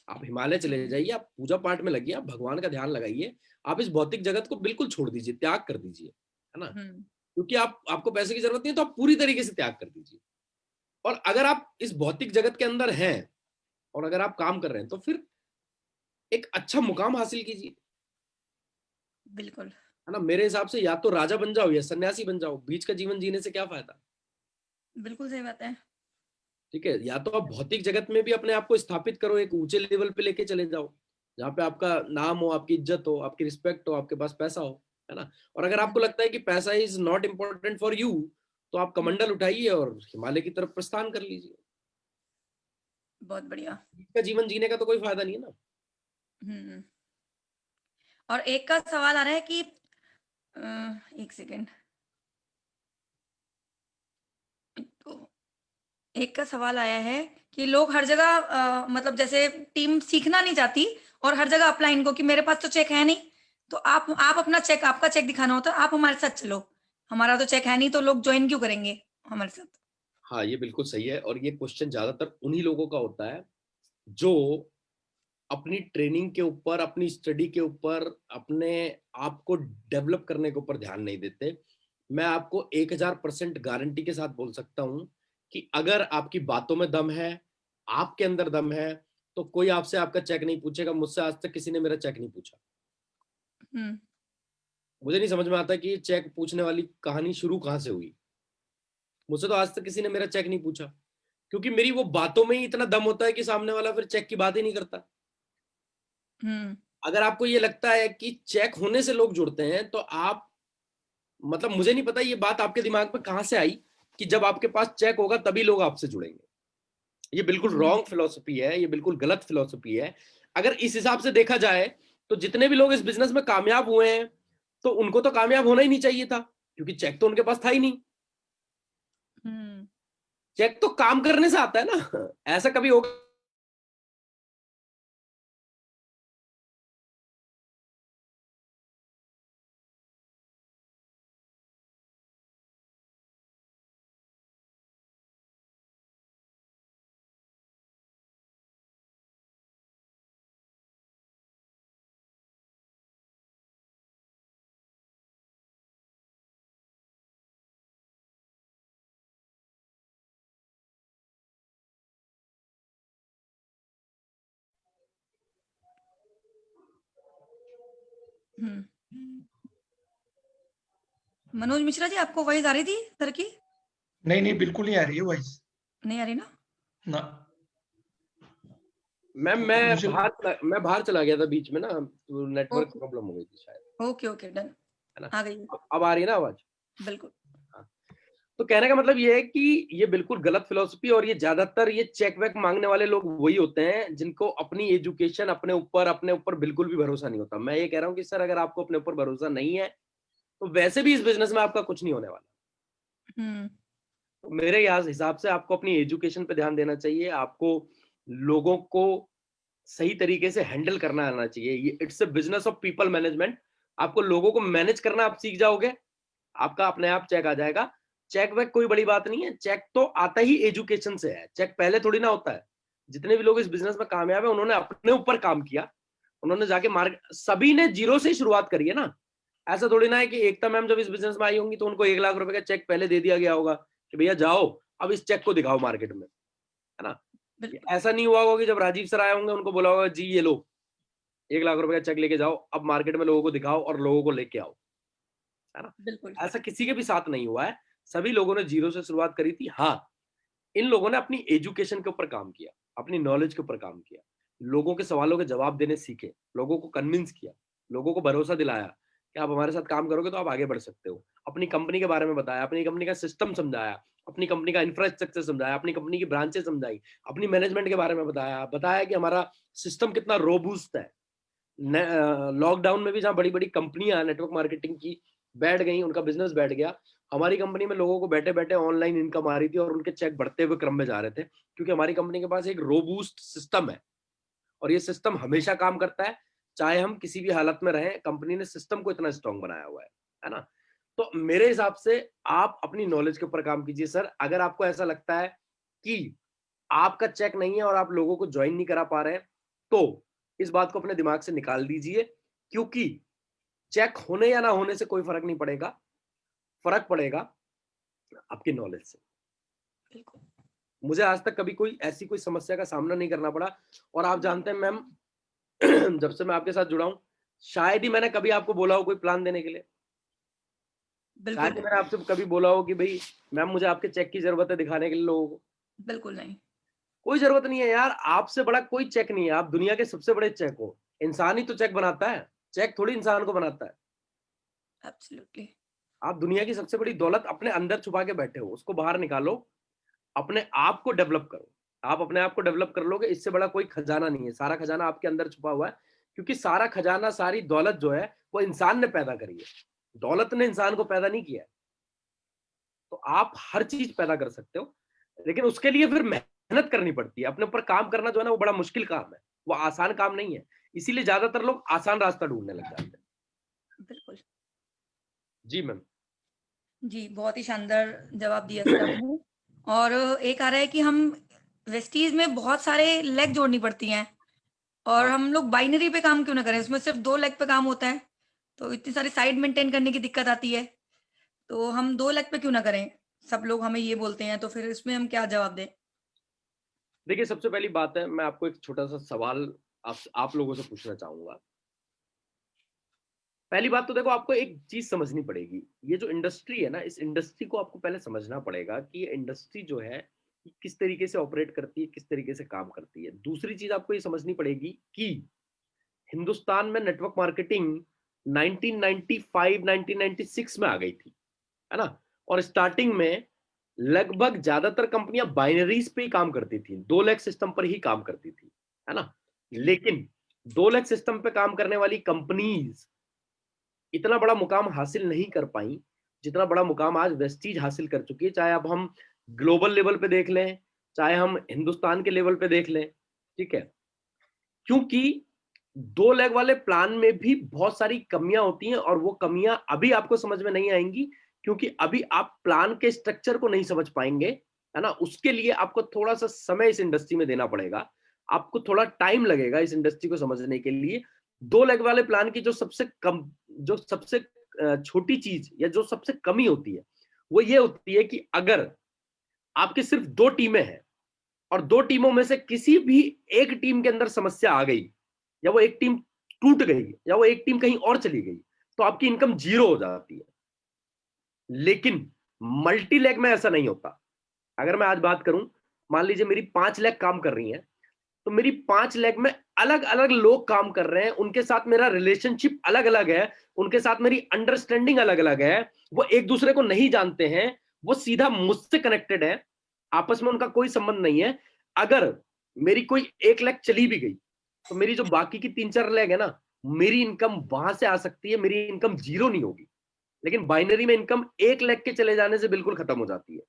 आप हिमालय चले हुँ, जाइए, आप पूजा पाठ में लगिए, आप भगवान का ध्यान लगाइए। आप इस भौतिक जगत को बिल्कुल छोड़ दीजिए, त्याग कर दीजिए, है ना। हुँ, क्योंकि आपको पैसे की जरूरत नहीं है, तो आप पूरी तरीके से त्याग कर दीजिए। और अगर आप इस भौतिक जगत के अंदर हैं और अगर आप काम कर रहे हैं, तो फिर एक अच्छा मुकाम हासिल कीजिए, बिल्कुल। है ना। मेरे हिसाब से या तो राजा बन जाओ या सन्यासी बन जाओ, बीच का जीवन जीने से क्या फायदा। बिल्कुल सही बात है। ठीक है, या तो आप भौतिक जगत में भी अपने आप को स्थापित करो, एक ऊंचे लेवल पे लेके चले जाओ, जहाँ पे आपका नाम हो, आपकी इज्जत हो, आपकी रिस्पेक्ट हो, आपके पास पैसा हो, है ना। और अगर आपको हुँ, लगता है कि पैसा is not important for you, तो आप हुँ, कमंडल उठाइए और हिमालय की तरफ प्रस्थान कर लीजिए। बहुत बढ़िया। का जीवन जीने का तो कोई फायदा नहीं है ना। हुँ, और एक का सवाल आ रहा है कि 1 सेकंड। तो एक का सवाल आया है कि लोग हर जगह मतलब जैसे टीम सीखना नहीं चाहती और हर जगह अप्लाई इनको कि मेरे पास तो चेक है नहीं, तो आप अपना चेक, आपका चेक दिखाना होता है, आप हमारे साथ चलो। हमारा तो चेक है नहीं, तो लोग जॉइन क्यों करेंगे हमारे साथ? हाँ ये बिल्कुल सही है, और ये क्वेश्चन ज्यादातर उन्हीं लोगों का होता है जो अपनी ट्रेनिंग के ऊपर, अपनी स्टडी के ऊपर, अपने आप को डेवलप करने के ऊपर ध्यान नहीं देते। मैं आपको 1000% गारंटी के साथ बोल सकता हूं कि अगर आपकी बातों में दम है, आपके अंदर दम है, तो कोई आपसे आपका चेक नहीं पूछेगा। मुझसे आज तक किसी ने मेरा चेक नहीं पूछा। हुँ, मुझे नहीं समझ में आता कि ये चेक पूछने वाली कहानी शुरू कहां से हुई। मुझसे तो आज तक किसी ने मेरा चेक नहीं पूछा, क्योंकि मेरी वो बातों में ही इतना दम होता है कि सामने वाला फिर चेक की बात ही नहीं करता। हुँ, अगर आपको ये लगता है कि चेक होने से लोग जुड़ते हैं, तो आप, मतलब मुझे नहीं पता ये बात आपके दिमाग में कहां से आई कि जब आपके पास चेक होगा तभी लोग आपसे जुड़ेंगे। ये बिल्कुल हुँ, रॉन्ग फिलोसफी है, ये बिल्कुल गलत फिलोसफी है। अगर इस हिसाब से देखा जाए, तो जितने भी लोग इस बिजनेस में कामयाब हुए हैं, तो उनको तो कामयाब होना ही नहीं चाहिए था, क्योंकि चेक तो उनके पास था ही नहीं। हुँ। चेक तो काम करने से आता है ना। ऐसा कभी होगा मनोज मिश्रा जी, आपको वॉइस आ रही थी सर की? नहीं नहीं, बिल्कुल नहीं आ रही है वॉइस नहीं आ रही ना? ना। मैम मैं मुझे बाहर चला गया था बीच में ना, तो नेटवर्क ओके प्रॉब्लम हो गई थी शायद, ओके ओके, डन। है ना? आ गई है, अब आ रही है ना आवाज? बिल्कुल। हाँ। तो कहने का मतलब ये है कि ये बिल्कुल गलत फिलॉसफी, और ये ज्यादातर ये चेक वेक मांगने वाले लोग वही होते हैं जिनको अपनी एजुकेशन अपने ऊपर बिल्कुल भी भरोसा नहीं होता। मैं ये कह रहा हूँ कि सर अगर आपको अपने ऊपर भरोसा नहीं है तो वैसे भी इस बिजनेस में आपका कुछ नहीं होने वाला। हम्म तो मेरे हिसाब से आपको अपनी एजुकेशन पे ध्यान देना चाहिए, आपको लोगों को सही तरीके से हैंडल करना आना चाहिए। ये it's a business of people management. आपको लोगों को मैनेज करना आप सीख जाओगे, आपका अपने आप चेक आ जाएगा। चेक वेक कोई बड़ी बात नहीं है, चेक तो आता ही एजुकेशन से है, चेक पहले थोड़ी ना होता है। जितने भी लोग इस बिजनेस में कामयाब है उन्होंने अपने ऊपर काम किया, उन्होंने जाके मार्केट, सभी ने जीरो से शुरुआत करी है ना। ऐसा थोड़ी ना है कि एकता मैम जब इस बिजनेस में आई होंगी तो उनको 1 लाख रुपए का चेक पहले दे दिया गया होगा कि भैया जाओ अब इस चेक को दिखाओ मार्केट में, है ना? बिल्कुल ऐसा नहीं हुआ होगा कि जब राजीव सर आए होंगे उनको बोला होगा जी ये लो 1 लाख रुपए का चेक लेके जाओ, अब मार्केट में लोगों को दिखाओ और लोगों को लेके आओ, है ना? बिल्कुल। ऐसा किसी के भी साथ नहीं हुआ है, सभी लोगों ने जीरो से शुरुआत करी थी। हाँ, इन लोगों ने अपनी एजुकेशन के ऊपर काम किया, अपनी नॉलेज के ऊपर काम किया, लोगों के सवालों के जवाब देने सीखे, लोगों को कन्विंस किया, लोगों को भरोसा दिलाया कि आप हमारे साथ काम करोगे तो आप आगे बढ़ सकते हो। अपनी कंपनी के बारे में बताया, अपनी कंपनी का सिस्टम समझाया, अपनी कंपनी का इंफ्रास्ट्रक्चर समझाया, अपनी कंपनी की ब्रांचेस समझाई, अपनी मैनेजमेंट के बारे में बताया, बताया कि हमारा सिस्टम कितना रोबूस्ट है। लॉकडाउन में भी जहाँ बड़ी बड़ी कंपनियां नेटवर्क मार्केटिंग की बैठ गई, उनका बिजनेस बैठ गया, हमारी कंपनी में लोगों को बैठे बैठे ऑनलाइन इनकम आ रही थी और उनके चेक बढ़ते हुए क्रम में जा रहे थे, क्योंकि हमारी कंपनी के पास एक रोबूस्ट सिस्टम है और ये सिस्टम हमेशा काम करता है, चाहे हम किसी भी हालत में रहें। कंपनी ने सिस्टम को इतना स्ट्रांग बनाया हुआ है ना? तो मेरे हिसाब से आप अपनी नॉलेज के ऊपर काम कीजिए सर। अगर आपको ऐसा लगता है कि आपका चेक नहीं है और आप लोगों को ज्वाइन नहीं करा पा रहे हैं, तो इस बात को अपने दिमाग से निकाल दीजिए, क्योंकि चेक होने या ना होने से कोई फर्क नहीं पड़ेगा, फर्क पड़ेगा आपकी नॉलेज से। बिल्कुल मुझे आज तक कभी कोई ऐसी कोई समस्या का सामना नहीं करना पड़ा, और आप जानते हैं मैम जब से मैं आपके साथ जुड़ा हूं, शायद ही मैंने कभी आपको बोला हो कोई प्लान देने के लिए, बिल्कुल शायद ही मैंने आपसे कभी बोला हो कि भाई मैम मुझे आपके चेक की जरूरत है दिखाने के लिए लोगों को। बिल्कुल नहीं। कोई जरूरत नहीं है यार, आपसे बड़ा कोई चेक नहीं है, आप दुनिया के सबसे बड़े चेक हो। इंसान ही तो चेक बनाता है, चेक थोड़ी इंसान को बनाता है। एब्सोल्युटली। आप दुनिया की सबसे बड़ी दौलत अपने अंदर छुपा के बैठे हो, उसको बाहर निकालो, अपने आप को डेवलप करो। आप अपने आप को डेवलप कर लोगे, इससे बड़ा कोई खजाना नहीं है, सारा खजाना आपके अंदर छुपा हुआ है, क्योंकि सारा खजाना, सारी दौलत जो है वो इंसान ने पैदा करी है, दौलत ने इंसान को पैदा नहीं किया है। तो आप हर चीज पैदा कर सकते हो, लेकिन उसके लिए फिर मेहनत करनी पड़ती है। अपने ऊपर काम करना जो है ना वो बड़ा मुश्किल काम है, वो आसान काम नहीं है, इसीलिए ज्यादातर लोग आसान रास्ता ढूंढने लग जाते हैं। बिल्कुल। जी मैम। जी, बहुत ही शानदार जवाब दिया सर आपने। और एक आ रहा है कि हम वेस्टीज में बहुत सारे लेग जोड़नी पड़ती हैं, और हाँ, हम लोग बाइनरी पे काम क्यों ना करें? उसमें सिर्फ 2 लेग पे काम होता है, तो इतनी सारी साइड मेंटेन करने की दिक्कत आती है। तो हम 2 लेग पे क्यों ना करें? सब लोग हमें ये बोलते हैं, तो फिर इसमें हम क्या जवाब दें? देखिए सबसे पहली बात है, मैं आपको एक छोटा सा सवाल आप लोगों से पूछना चाहूंगा। पहली बात तो देखो, आपको एक चीज समझनी पड़ेगी, ये जो इंडस्ट्री है ना, इस इंडस्ट्री को आपको पहले समझना पड़ेगा कि ये इंडस्ट्री जो है ये किस तरीके से ऑपरेट करती है, किस तरीके से काम करती है। दूसरी चीज आपको ये समझनी पड़ेगी कि हिंदुस्तान में नेटवर्क मार्केटिंग 1995 1996 में आ गई थी, है ना? और स्टार्टिंग में लगभग ज्यादातर कंपनियां बाइनरीज पे ही काम करती थी, 2 लेग सिस्टम पर ही काम करती थी, है ना? लेकिन 2 लेग सिस्टम पे काम करने वाली कंपनीज इतना बड़ा मुकाम हासिल नहीं कर पाई जितना बड़ा मुकाम आज वेस्टीज हासिल कर चुकी है। चाहे अब हम ग्लोबल लेवल पे देख लें, चाहे हम हिंदुस्तान के लेवल पे देख लें, ठीक है? क्योंकि 2 लेग वाले प्लान में भी बहुत सारी कमियां होती हैं, और वो कमियां अभी आपको समझ में नहीं आएंगी, क्योंकि अभी आप प्लान के स्ट्रक्चर को नहीं समझ पाएंगे, है ना? उसके लिए आपको थोड़ा सा समय इस इंडस्ट्री में देना पड़ेगा, आपको थोड़ा टाइम लगेगा इस इंडस्ट्री को समझने के लिए। 2 लेग वाले प्लान की जो सबसे छोटी चीज या जो सबसे कमी होती है वो ये होती है कि अगर आपकी सिर्फ 2 टीमें हैं और 2 टीमों में से किसी भी एक टीम के अंदर समस्या आ गई, या वो एक टीम टूट गई या वो एक टीम कहीं और चली गई तो आपकी इनकम जीरो हो जाती है। लेकिन मल्टी लेग में ऐसा नहीं होता। अगर मैं आज बात करूं, मान लीजिए मेरी 5 लेग काम कर रही हैं, तो मेरी 5 लेग में अलग अलग लोग काम कर रहे हैं, उनके साथ मेरा रिलेशनशिप अलग अलग है, उनके साथ मेरी अंडरस्टैंडिंग अलग अलग है, वो एक दूसरे को नहीं जानते हैं, वो सीधा मुझसे कनेक्टेड है, आपस में उनका कोई संबंध नहीं है। अगर मेरी कोई एक लेग चली भी गई तो मेरी जो बाकी की 3-4 लेग है ना, मेरी इनकम वहां से आ सकती है, मेरी इनकम जीरो नहीं होगी। लेकिन बाइनरी में इनकम एक लेग के चले जाने से बिल्कुल खत्म हो जाती है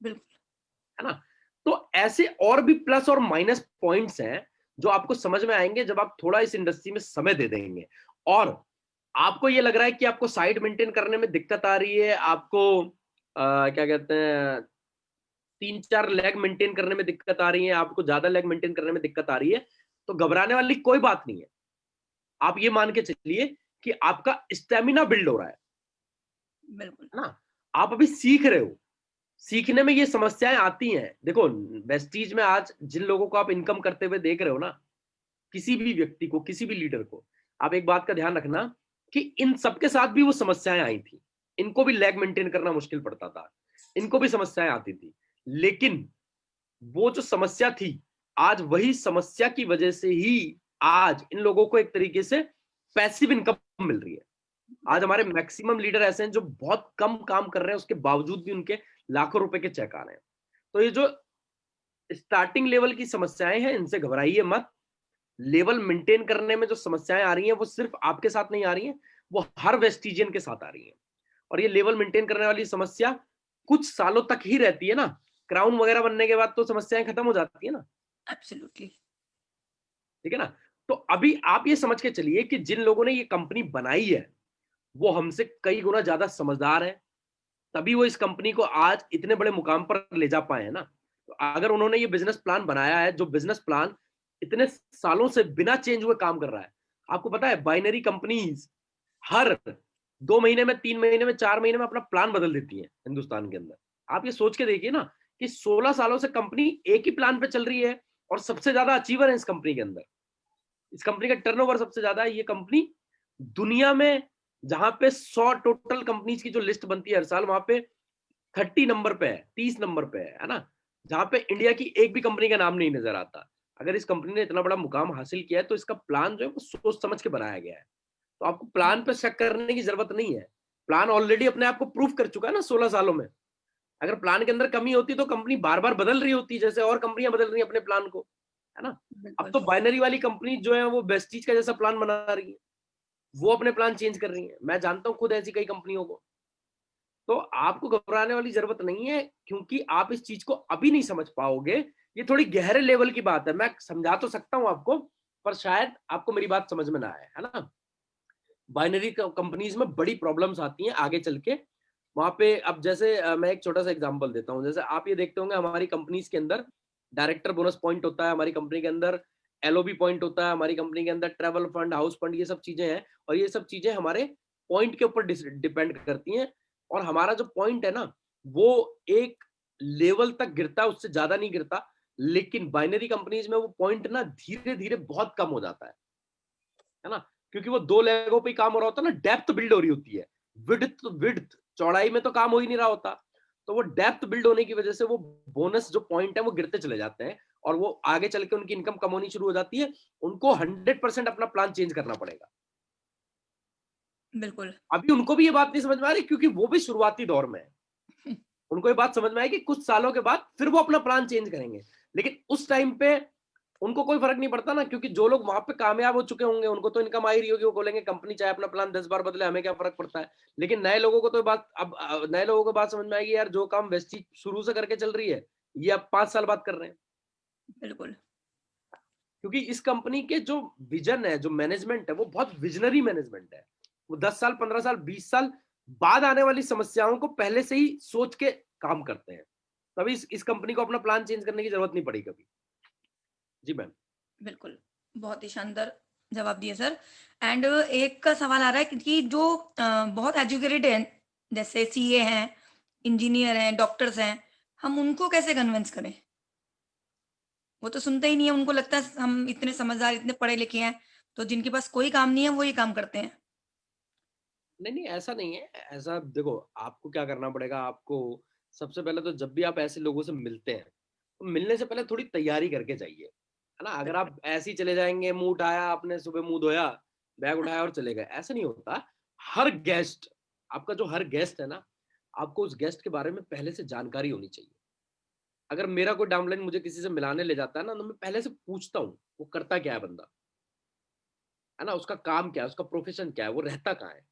बिल्कुल। है ना? तो ऐसे और भी प्लस और माइनस पॉइंट्स हैं जो आपको समझ में आएंगे जब आप थोड़ा इस इंडस्ट्री में समय दे देंगे। और आपको ये लग रहा है कि आपको साइड मेंटेन करने में दिक्कत आ रही है, आपको क्या कहते हैं 3-4 लेग मेंटेन करने में दिक्कत आ रही है, आपको ज्यादा लेग मेंटेन करने में दिक्कत आ रही है, तो घबराने वाली कोई बात नहीं है। आप ये मान के चलिए कि आपका स्टेमिना बिल्ड हो रहा है बिल्कुल। ना? आप अभी सीख रहे हो, सीखने में ये समस्याएं आती हैं। देखो वेस्टीज में आज जिन लोगों को आप इनकम करते हुए देख रहे हो ना, किसी भी व्यक्ति को, किसी भी लीडर को, आप एक बात का ध्यान रखना कि इन सबके साथ भी वो समस्याएं आई थी। इनको भी लैग मेंटेन करना मुश्किल पड़ता था, इनको भी समस्याएं आती थी, लेकिन वो जो समस्या थी, आज वही समस्या की वजह से ही आज इन लोगों को एक तरीके से पैसिव इनकम मिल रही है। आज हमारे मैक्सिमम लीडर ऐसे हैं जो बहुत कम काम कर रहे हैं, उसके बावजूद भी उनके लाखों रुपए के चेक आ रहे हैं। तो ये जो स्टार्टिंग लेवल की समस्याएं हैं, इनसे घबराइए मत। लेवल मेंटेन करने में जो समस्याएं आ रही हैं, वो सिर्फ आपके साथ नहीं आ रही हैं, वो हर वेस्टिजियन के साथ आ रही हैं। और ये लेवल मेंटेन करने वाली समस्या कुछ सालों तक ही रहती है ना, क्राउन वगैरह बनने के बाद तो समस्याएं खत्म हो जाती है ना, एब्सोल्युटली। ठीक है ना? तो अभी आप ये समझ के चलिए कि जिन लोगों ने ये कंपनी बनाई है, वो हमसे कई गुना ज्यादा समझदार है, तभी वो इस कंपनी को आज इतने बड़े मुकाम पर ले जा पाए हैं ना। तो अगर उन्होंने ये बिजनेस प्लान बनाया है, जो बिजनेस प्लान इतने सालों से बिना चेंज हुए काम कर रहा है, आपको पता है बाइनरी कंपनीज हर 2 महीने में, 3 महीने में, 4 महीने में अपना प्लान बदल देती है हिंदुस्तान के अंदर। आप ये सोच के देखिए ना कि 16 सालों से कंपनी एक ही प्लान पे चल रही है और सबसे ज्यादा अचीवर है इस कंपनी के अंदर। इस कंपनी का टर्नओवर सबसे ज्यादा है। ये कंपनी दुनिया में जहां पे 100 टोटल कंपनीज की जो लिस्ट बनती है हर साल, वहां पे 30 नंबर पे है, 30 नंबर पे है ना? जहां पे इंडिया की एक भी कंपनी का नाम नहीं नजर आता। अगर इस कंपनी ने इतना बड़ा मुकाम हासिल किया है तो इसका प्लान जो है वो सोच समझ के बनाया गया है। तो आपको प्लान पे शक करने की जरूरत नहीं है। प्लान ऑलरेडी अपने आप को प्रूफ कर चुका है ना 16 सालों में। अगर प्लान के अंदर कमी होती तो कंपनी बार बार बदल रही होती, जैसे और कंपनियां बदल रही हैं अपने प्लान को, है ना? अब बिल्कुल। तो बाइनरी वाली कंपनी जो है वो वेस्टीज का जैसा प्लान बना रही है, वो अपने प्लान चेंज कर रही है। मैं जानता हूं खुद ऐसी कई कंपनियों को। तो आपको घबराने वाली जरूरत नहीं है, क्योंकि आप इस चीज को अभी नहीं समझ पाओगे। ये थोड़ी गहरे लेवल की बात है, मैं समझा तो सकता हूं आपको, पर शायद आपको मेरी बात समझ में ना आए, है ना? बाइनरी कंपनीज में बड़ी प्रॉब्लम्स आती हैं आगे चल के। वहां पे अब जैसे मैं एक छोटा सा एग्जांपल देता हूं। जैसे आप ये देखते होंगे हमारी कंपनीज के अंदर डायरेक्टर बोनस पॉइंट होता है, हमारी कंपनी के अंदर एलओबी पॉइंट होता है, हमारी कंपनी के अंदर ट्रैवल फंड, हाउस फंड, ये सब चीजें हैं। और ये सब चीजें हमारे पॉइंट के ऊपर डिपेंड करती हैं। और हमारा जो पॉइंट है ना, वो एक लेवल तक गिरता है, उससे ज्यादा नहीं गिरता। लेकिन बाइनरी कंपनीज में वो पॉइंट ना धीरे धीरे बहुत कम हो जाता है ना? क्योंकि वो 2 लेगों पे ही काम हो रहा होता है ना, डेप्थ बिल्ड हो रही होती है। विड्थ चौड़ाई में तो काम हो ही नहीं रहा होता। तो वो डेप्थ बिल्ड होने की वजह से वो बोनस जो पॉइंट है वो गिरते चले जाते हैं, और वो आगे चल के उनकी इनकम कम होनी शुरू हो जाती है। उनको 100% अपना प्लान चेंज करना पड़ेगा। बिल्कुल। अभी उनको भी ये बात नहीं समझ में आ रही, क्योंकि वो भी शुरुआती दौर में है। उनको ये बात समझ में आएगी कुछ सालों के बाद, फिर वो अपना प्लान चेंज करेंगे। लेकिन उस टाइम पे उनको कोई फर्क नहीं पड़ता ना, क्योंकि जो लोग वहां पे कामयाब हो चुके होंगे उनको तो इनकम आ ही रही होगी। वो बोलेंगे कंपनी चाहे अपना प्लान 10 बार बदले, हमें क्या फर्क पड़ता है। लेकिन नए लोगों को तो बात अब नए लोगों को बात समझ में आएगी, यार जो काम वेस्टी शुरू से करके चल रही है, ये अब 5 साल बाद कर रहे हैं। बिल्कुल। क्योंकि इस कंपनी के जो विजन है, जो मैनेजमेंट है, वो बहुत विजनरी मैनेजमेंट है। वो 10 साल, 15 साल, 20 साल बाद आने वाली समस्याओं को पहले से ही सोच के काम करते हैं। तभी इस कंपनी को अपना प्लान चेंज करने की जरूरत नहीं पड़ी कभी। जी मैम। बिल्कुल। बहुत ही शानदार जवाब दिए सर। एंड एक का सवाल आ रहा है कि जो बहुत एजुकेटेड हैं, जैसे सीए हैं, इंजीनियर हैं, डॉक्टर्स हैं, हम उनको कैसे कन्विंस करें? वो तो सुनते ही नहीं है, उनको लगता है हम इतने समझदार, इतने पढ़े लिखे हैं, तो जिनके पास कोई काम नहीं है वो ये काम करते हैं। नहीं नहीं, ऐसा नहीं है। ऐसा देखो, आपको क्या करना पड़ेगा, आपको सबसे पहले तो जब भी आप ऐसे लोगों से मिलते हैं तो मिलने से पहले थोड़ी तैयारी करके जाइए, है ना। अगर बिल्कुल। आप ऐसे ही चले जाएंगे, मुंह उठाया आपने, सुबह मुंह धोया, बैग उठाया और चले गए, ऐसा नहीं होता। हर गेस्ट, आपका जो हर गेस्ट है ना, आपको उस गेस्ट के बारे में पहले से जानकारी होनी चाहिए। अगर मेरा कोई डाउनलाइन मुझे किसी से मिलाने ले जाता है ना, तो मैं पहले से पूछता हूँ वो करता क्या है बंदा, है ना, उसका काम क्या है, उसका प्रोफेशन क्या है, वो रहता कहाँ है।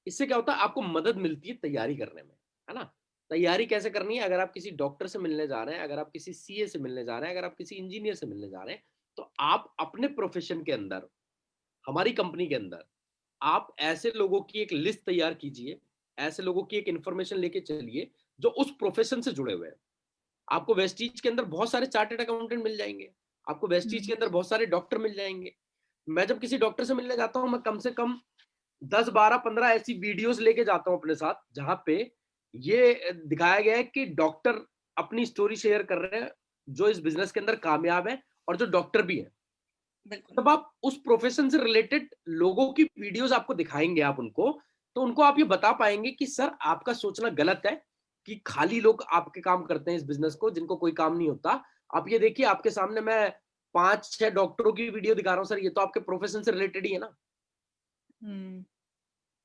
इससे क्या होता है, आपको मदद मिलती है तैयारी करने में, है ना। तैयारी कैसे करनी है, अगर आप किसी डॉक्टर से मिलने जा रहे हैं, अगर आप किसी सीए से मिलने जा रहे हैं, अगर आप किसी इंजीनियर से मिलने जा रहे हैं, तो आप अपने प्रोफेशन के अंदर, हमारी कंपनी के अंदर, आप ऐसे लोगों की एक लिस्ट तैयार कीजिए, ऐसे लोगों की एक इंफॉर्मेशन लेके चलिए जो उस प्रोफेशन से जुड़े हुए हैं। आपको वेस्टीज के अंदर बहुत सारे चार्टेड अकाउंटेंट मिल जाएंगे, आपको वेस्टीज के हम्म। अंदर बहुत सारे डॉक्टर मिल जाएंगे। मैं जब किसी डॉक्टर से मिलने जाता हूँ, मैं कम से कम 10 12 15 ऐसी वीडियोस लेके जाता हूं अपने साथ, जहां पे ये दिखाया गया है कि डॉक्टर अपनी स्टोरी शेयर कर रहे हैं जो इस बिजनेस के अंदर कामयाब है और जो डॉक्टर भी है। बिल्कुल। तब आप उस प्रोफेशन से रिलेटेड लोगों की वीडियोस आपको दिखाएंगे, आप उनको, तो उनको आप ये बता पाएंगे कि सर आपका सोचना गलत है कि खाली लोग आपके काम करते हैं इस बिजनेस को, जिनको कोई काम नहीं होता। आप ये देखिए, आपके सामने मैं 5 6 डॉक्टरों की वीडियो दिखा रहा हूं, सर ये तो आपके प्रोफेशन से रिलेटेड ही है ना, हम्म।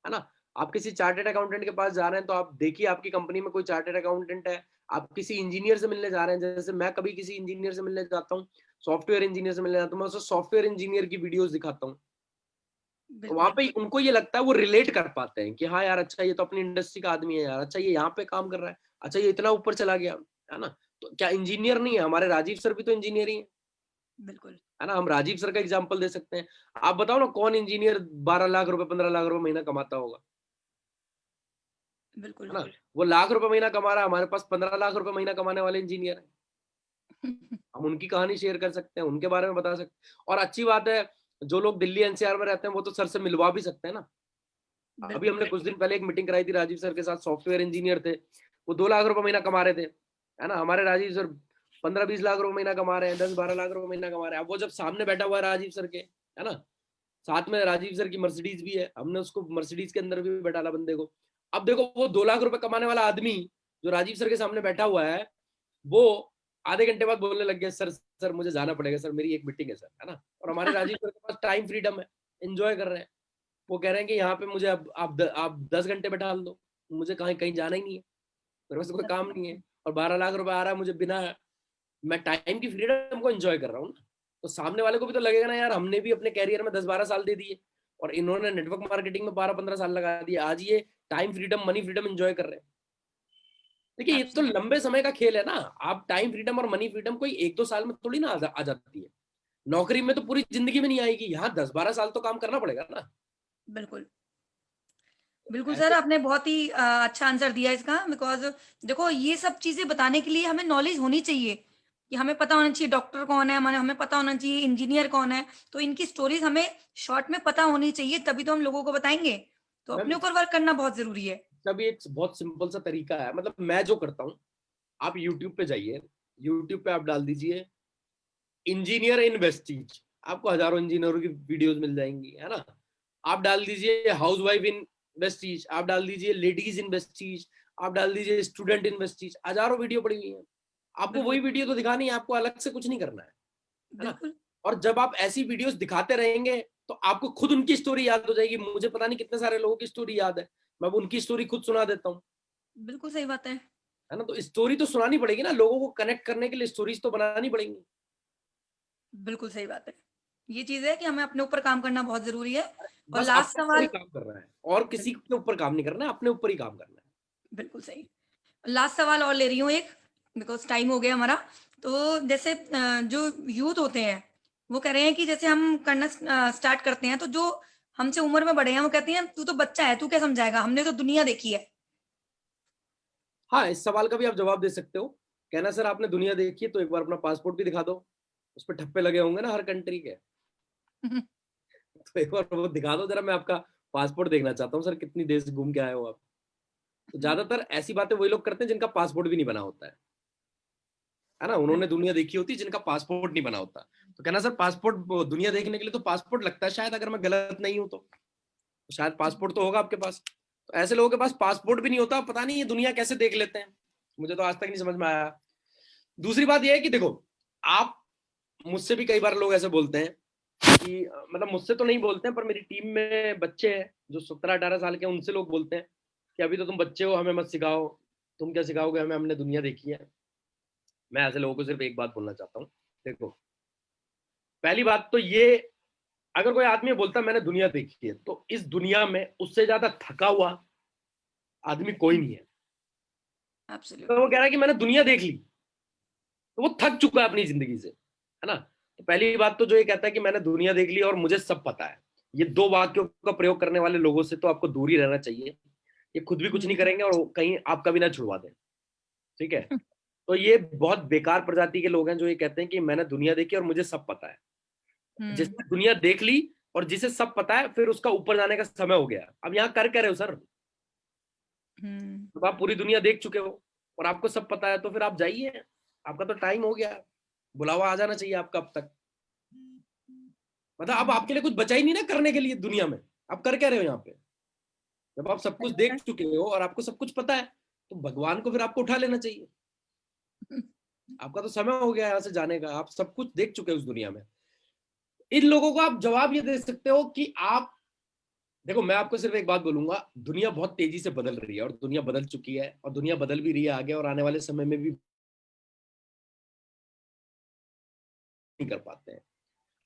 है ना। आप किसी चार्टेड अकाउंटेंट के पास जा रहे हैं तो आप देखिए आपकी कंपनी में कोई चार्टेड अकाउंटेंट है। आप किसी इंजीनियर से मिलने जा रहे हैं, जैसे मैं कभी किसी इंजीनियर से मिलने जाता हूँ, सॉफ्टवेयर इंजीनियर से मिलने जाता हूँ, मैं उसे सॉफ्टवेयर इंजीनियर की वीडियोस दिखाता हूँ। तो वहां बिल्कुल। पे उनको ये लगता है, वो रिलेट कर पाते हैं कि हाँ यार, अच्छा ये तो अपनी इंडस्ट्री का आदमी है यार, अच्छा ये यहाँ पे काम कर रहा है, अच्छा ये इतना ऊपर चला गया, है ना। तो क्या इंजीनियर नहीं है, हमारे राजीव सर भी तो इंजीनियर ही बिल्कुल। है ना। हम राजीव सर का एग्जाम्पल दे सकते हैं। आप बताओ ना, कौन इंजीनियर 12 लाख रुपए 15 लाख रुपए महीना कमाता होगा, बिल्कुल। है ना। वो लाख रुपए महीना कमा रहा है, हमारे पास 15 लाख रुपए महीना कमाने वाले इंजीनियर हैं। हम उनकी कहानी शेयर कर सकते हैं, उनके बारे में बता सकते हैं। और अच्छी बात है, जो लोग दिल्ली एनसीआर में रहते हैं वो तो सर से मिलवा भी सकते हैं ना। अभी बिल्कुल। हमने कुछ दिन पहले एक मीटिंग कराई थी राजीव सर के साथ, सॉफ्टवेयर इंजीनियर थे, वो 2 लाख रुपए महीना कमा रहे थे, है ना। हमारे राजीव सर 15 20 लाख रुपए महीना कमा रहे हैं, 10 12 लाख रुपए महीना कमा रहे हैं। अब वो जब सामने बैठा हुआ है राजीव सर के, है ना, साथ में राजीव सर की मर्सिडीज भी है, हमने उसको मर्सिडीज के अंदर भी बैठाला बंदे को। अब देखो, वो 2 लाख रुपए कमाने वाला आदमी जो राजीव सर के सामने बैठा हुआ है, वो आधे घंटे बाद बोलने लग गया, सर सर मुझे जाना पड़ेगा सर, मेरी एक मीटिंग है सर, है ना। और हमारे राजीव सर के पास टाइम फ्रीडम है, एंजॉय कर रहे हैं। वो कह रहे हैं कि यहाँ पे मुझे अब आप 10 घंटे बैठा दो, मुझे कहीं कहीं जाना ही नहीं है, मेरे पास कोई काम नहीं है, और 12 लाख रुपए आ रहा है मुझे बिना, मैं टाइम की फ्रीडम को एंजॉय कर रहा हूँ ना। तो सामने वाले को भी तो लगेगा ना यार, हमने भी अपने कैरियर में 10 12 साल दे दिए और इन्होंने नेटवर्क मार्केटिंग में 12 15 साल लगा दिए, आज ये time freedom money freedom enjoy कर रहे हैं। देखिए ये तो एब्सोल्युटली। लंबे समय का खेल है ना। आप टाइम फ्रीडम और मनी फ्रीडम कोई 1 2 साल में थोड़ी ना आ जाती है। नौकरी में तो पूरी जिंदगी में नहीं आएगी, यहाँ 10 12 साल तो काम करना पड़ेगा ना। बिल्कुल। बिल्कुल सर, ऐसे आपने बहुत ही अच्छा आंसर दिया इसका, बिकॉज़ देखो ये सब चीज़ें बताने के लिए हमें नॉलेज होनी चाहिए, कि हमें पता होना चाहिए डॉक्टर कौन है, हमें पता होना चाहिए इंजीनियर कौन है, तो इनकी स्टोरीज़ हमें शॉर्ट में पता होनी चाहिए, तभी तो हम लोगों को बताएँगे। तो अपने मैम, ऊपर वर्क करना बहुत ज़रूरी है। इसका भी एक बहुत सिंपल सा तरीका है, मतलब मैं जो करता हूँ, आप यूट्यूब पे जाइए, यूट्यूब पे आप डाल दीजिए इंजीनियर इन वेस्टीज, आपको हजारों इंजीनियरों की वीडियोस मिल जाएंगी, है ना। आप डाल दीजिए हाउस वाइफ इन वेस्टीज, आप डाल दीजिए लेडीज इन वेस्टीज, आप डाल दीजिए स्टूडेंट इन वेस्टीज, हजारों वीडियो पड़ी हुई है। आपको बिल्कुल। वही वीडियो तो दिखानी है, आपको अलग से कुछ नहीं करना है ना। बिल्कुल। और जब आप ऐसी वीडियोस दिखाते रहेंगे तो आपको खुद उनकी स्टोरी याद हो जाएगी। मुझे पता नहीं कितने सारे लोगों की स्टोरी याद है, मैं उनकी स्टोरी खुद सुना देता हूँ, बिल्कुल सही बात है। है ना। तो स्टोरी तो सुनानी पड़ेगी ना, लोगों को कनेक्ट करने के लिए स्टोरीज तो बनानी पड़ेंगी। बिल्कुल सही बात है। ये चीज़ है कि हमें अपने ऊपर काम करना बहुत ज़रूरी है। और बस लास्ट अपने ऊपर ही सवाल। काम करना है, और किसी बिल्कुल। के ऊपर काम नहीं करना है, अपने ऊपर ही काम करना है। बिल्कुल सही। लास्ट सवाल और ले रही हूँ एक, बिकॉज़ टाइम हो गया हमारा। तो जैसे जो यूथ होते हैं, वो कह रहे हैं कि जैसे हम करना स्टार्ट करते हैं, तो जो हमसे उम्र में बड़े हैं, वो कहते हैं, "तू तो बच्चा है, तू क्या समझाएगा? हमने तो दुनिया देखी है।" हाँ, इस सवाल का भी आप जवाब दे सकते हो। कहना सर आपने दुनिया देखी है तो एक बार अपना पासपोर्ट भी दिखा दो, उस पर ठप्पे लगे होंगे ना हर कंट्री के। तो एक बार वो दिखा दो जरा, मैं आपका पासपोर्ट देखना चाहता हूँ सर, कितनी देश घूम के आए हो आप। तो ज्यादातर ऐसी बातें वही लोग करते हैं जिनका पासपोर्ट भी नहीं बना होता है। है ना, उन्होंने दुनिया देखी होती जिनका पासपोर्ट नहीं बना होता। तो कहना सर पासपोर्ट, दुनिया देखने के लिए तो पासपोर्ट लगता है शायद, अगर मैं गलत नहीं हूं तो शायद पासपोर्ट तो होगा आपके पास। तो ऐसे लोगों के पास पासपोर्ट भी नहीं होता, पता नहीं ये दुनिया कैसे देख लेते हैं, मुझे तो आज तक नहीं समझ में आया। दूसरी बात यह है कि देखो, आप मुझसे भी कई बार लोग ऐसे बोलते हैं कि मतलब मुझसे तो नहीं बोलते हैं, पर मेरी टीम में बच्चे हैं जो 17-18 साल के हैं, उनसे लोग बोलते हैं कि अभी तो तुम बच्चे हो, हमें मत सिखाओ, तुम क्या सिखाओगे हमें, हमने दुनिया देखी है। मैं ऐसे लोगों को सिर्फ एक बात बोलना चाहता हूँ, देखो पहली बात तो ये, अगर कोई आदमी बोलता है मैंने दुनिया देखी है, तो इस दुनिया में उससे ज्यादा थका हुआ आदमी कोई नहीं है। तो वो कह रहा है कि मैंने दुनिया देख ली, तो वो थक चुका है अपनी जिंदगी से, है ना। तो पहली बात तो जो ये कहता है कि मैंने दुनिया देख ली और मुझे सब पता है, ये दो वाक्यों का प्रयोग करने वाले लोगों से तो आपको दूर ही रहना चाहिए। ये खुद भी कुछ नहीं करेंगे और कहीं आपका भी ना छुड़वा दें, ठीक है। तो ये बहुत बेकार प्रजाति के लोग हैं जो ये कहते हैं कि मैंने दुनिया देखी और मुझे सब पता है। जिसने दुनिया देख ली और जिसे सब पता है, फिर उसका ऊपर जाने का समय हो गया। अब यहाँ कर क्या रहे हो सर, तो आप पूरी दुनिया देख चुके हो और आपको सब पता है, तो फिर आप जाइए, आपका तो टाइम हो गया, बुलावा आ जाना चाहिए आपका अब तक। मतलब अब आपके लिए कुछ बचा ही नहीं ना करने के लिए दुनिया में, आप कर क्या रहे हो यहाँ पे। जब आप सब कुछ देख चुके हो और आपको सब कुछ पता है, तो भगवान को फिर आपको उठा लेना चाहिए। आपका तो समय हो गया यहाँ से जाने का, आप सब कुछ देख चुके हो उस दुनिया में। इन लोगों को आप जवाब ये दे सकते हो कि आप देखो, मैं आपको सिर्फ एक बात बोलूंगा, दुनिया बहुत तेजी से बदल रही है और दुनिया बदल चुकी है और दुनिया बदल भी रही है आगे, और आने वाले समय में भी नहीं कर पाते हैं।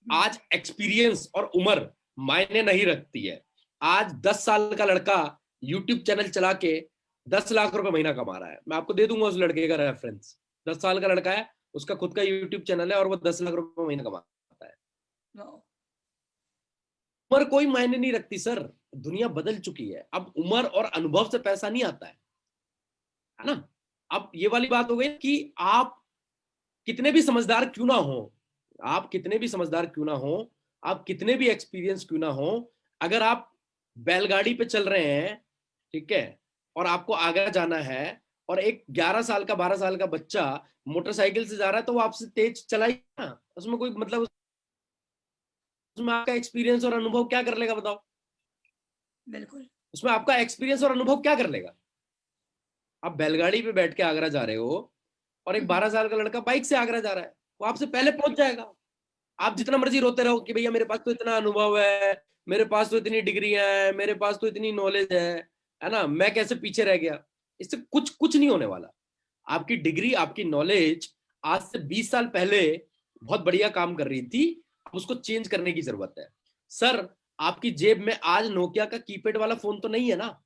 आज एक्सपीरियंस और उम्र मायने नहीं रखती है। आज 10 साल का लड़का यूट्यूब चैनल चला के 10 लाख रुपए महीना कमा रहा है। मैं आपको दे दूंगा उस लड़के का रेफरेंस। 10 साल का लड़का है, उसका खुद का यूट्यूब चैनल है और वो 10 लाख रुपए महीना कमाता है। उम्र कोई मायने नहीं रखती सर, दुनिया बदल चुकी है। अब उम्र और अनुभव से पैसा नहीं आता है ना। अब ये वाली बात हो गई कि आप कितने भी समझदार क्यों ना हो, आप कितने भी समझदार क्यों ना हो, आप कितने भी एक्सपीरियंस क्यों ना हो, अगर आप बैलगाड़ी पे चल रहे हैं, ठीक है, और आपको आगरा जाना है, और एक 11 साल का 12 साल का बच्चा मोटरसाइकिल से जा रहा है, तो वो आपसे तेज चलाइए ना, उसमें कोई मतलब, उसमें आपका एक्सपीरियंस और अनुभव क्या कर लेगा बताओ। बिल्कुल, उसमें आपका एक्सपीरियंस और अनुभव क्या कर लेगा। आप बैलगाड़ी पे बैठ के आगरा जा रहे हो और एक 12 साल का लड़का बाइक से आगरा जा रहा है, वो आपसे पहले पहुंच जाएगा। आप जितना मर्जी रोते रहो कि भैया मेरे पास तो इतना अनुभव है, मेरे पास तो इतनी डिग्रियां हैं, मेरे पास तो इतनी नॉलेज है ना, मैं कैसे पीछे रह गया। इससे कुछ कुछ नहीं होने वाला। आपकी डिग्री, आपकी नॉलेज आज से 20 साल पहले बहुत बढ़िया काम कर रही थी, अब उसको चेंज करने की जरूरत है। सर, आपकी जेब में आज नोकिया का कीपैड वाला फोन तो नहीं है ना,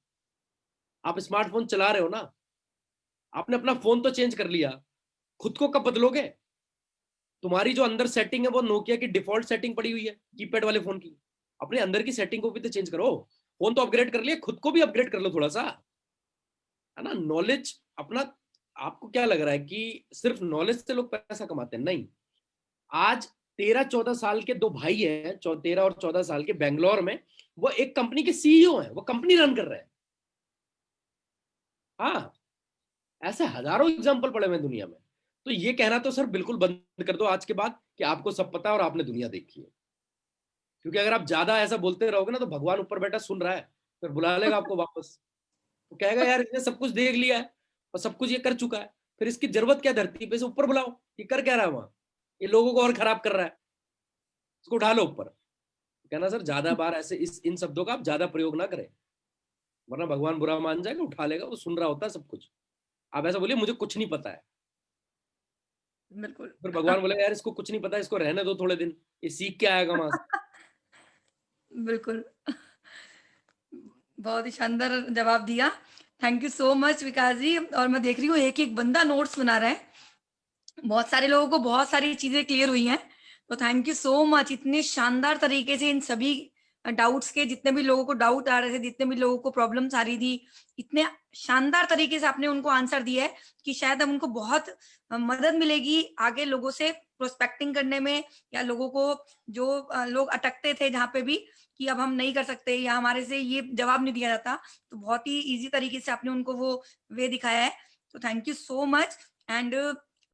आप स्मार्टफोन चला रहे हो ना। आपने अपना फोन तो चेंज कर लिया, खुद को कब बदलोगे। तुम्हारी जो अंदर सेटिंग है वो नोकिया की डिफॉल्ट सेटिंग पड़ी हुई है कीपैड वाले फोन की। अपने अंदर की सेटिंग को भी तो चेंज करो। फोन तो अपग्रेड कर लिया, खुद को भी अपग्रेड कर लो थोड़ा सा, है ना। नॉलेज अपना, आपको क्या लग रहा है कि सिर्फ नॉलेज से लोग पैसा कमाते हैं? नहीं। आज 13-14 साल के दो भाई हैं, 13 और 14 साल के, बेंगलोर में, वो एक कंपनी के सीईओ हैं, वो कंपनी रन कर रहे हैं। हाँ, ऐसे हजारों एग्जाम्पल पड़े हुए दुनिया में। तो ये कहना तो सर बिल्कुल बंद कर दो आज के बाद कि आपको सब पता है और आपने दुनिया देखी है। क्योंकि अगर आप ज्यादा ऐसा बोलते रहोगे ना, तो भगवान ऊपर बैठा सुन रहा है, फिर बुला लेगा आपको वापस। तो कहेगा यार इसने सब कुछ देख लिया है और सब कुछ ये कर चुका है, फिर इसकी जरूरत क्या धरती पे से ऊपर बुलाओ, ये कर क्या रहा है वहां, ये लोगों को और खराब कर रहा है, इसको उठा लो ऊपर। कहना सर ज्यादा बार ऐसे इन शब्दों का आप ज्यादा प्रयोग ना करें, वरना भगवान बुरा मान जाएगा, उठा लेगा, वो सुन रहा होता है सब कुछ। आप ऐसा बोलिए मुझे कुछ नहीं पता है, बिल्कुल। फिर भगवान बोलेगा यार इसको कुछ नहीं पता, इसको रहने दो थोड़े दिन, ये सीख के आएगा वहां से। बिल्कुल। बहुत ही शानदार जवाब दिया। थैंक यू सो मच विकास जी। और मैं देख रही हूँ एक-एक बंदा नोट्स बना रहा है। बहुत सारे लोगों को बहुत सारी चीज़ें क्लियर हुई हैं। तो थैंक यू सो मच इतने शानदार तरीके से इन सभी डाउट्स के, जितने भी लोगों को डाउट आ रहे थे, जितने भी लोगों को प्रॉब्लम्स आ रही थी, इतने शानदार तरीके से आपने उनको आंसर दिया है कि शायद अब उनको बहुत मदद मिलेगी आगे लोगों से प्रोस्पेक्टिंग करने में, या लोगों को जो लोग अटकते थे जहाँ पे भी कि अब हम नहीं कर सकते या हमारे से ये जवाब नहीं दिया जाता, तो बहुत ही ईज़ी तरीके से आपने उनको वो वे दिखाया है। तो thank you so much. And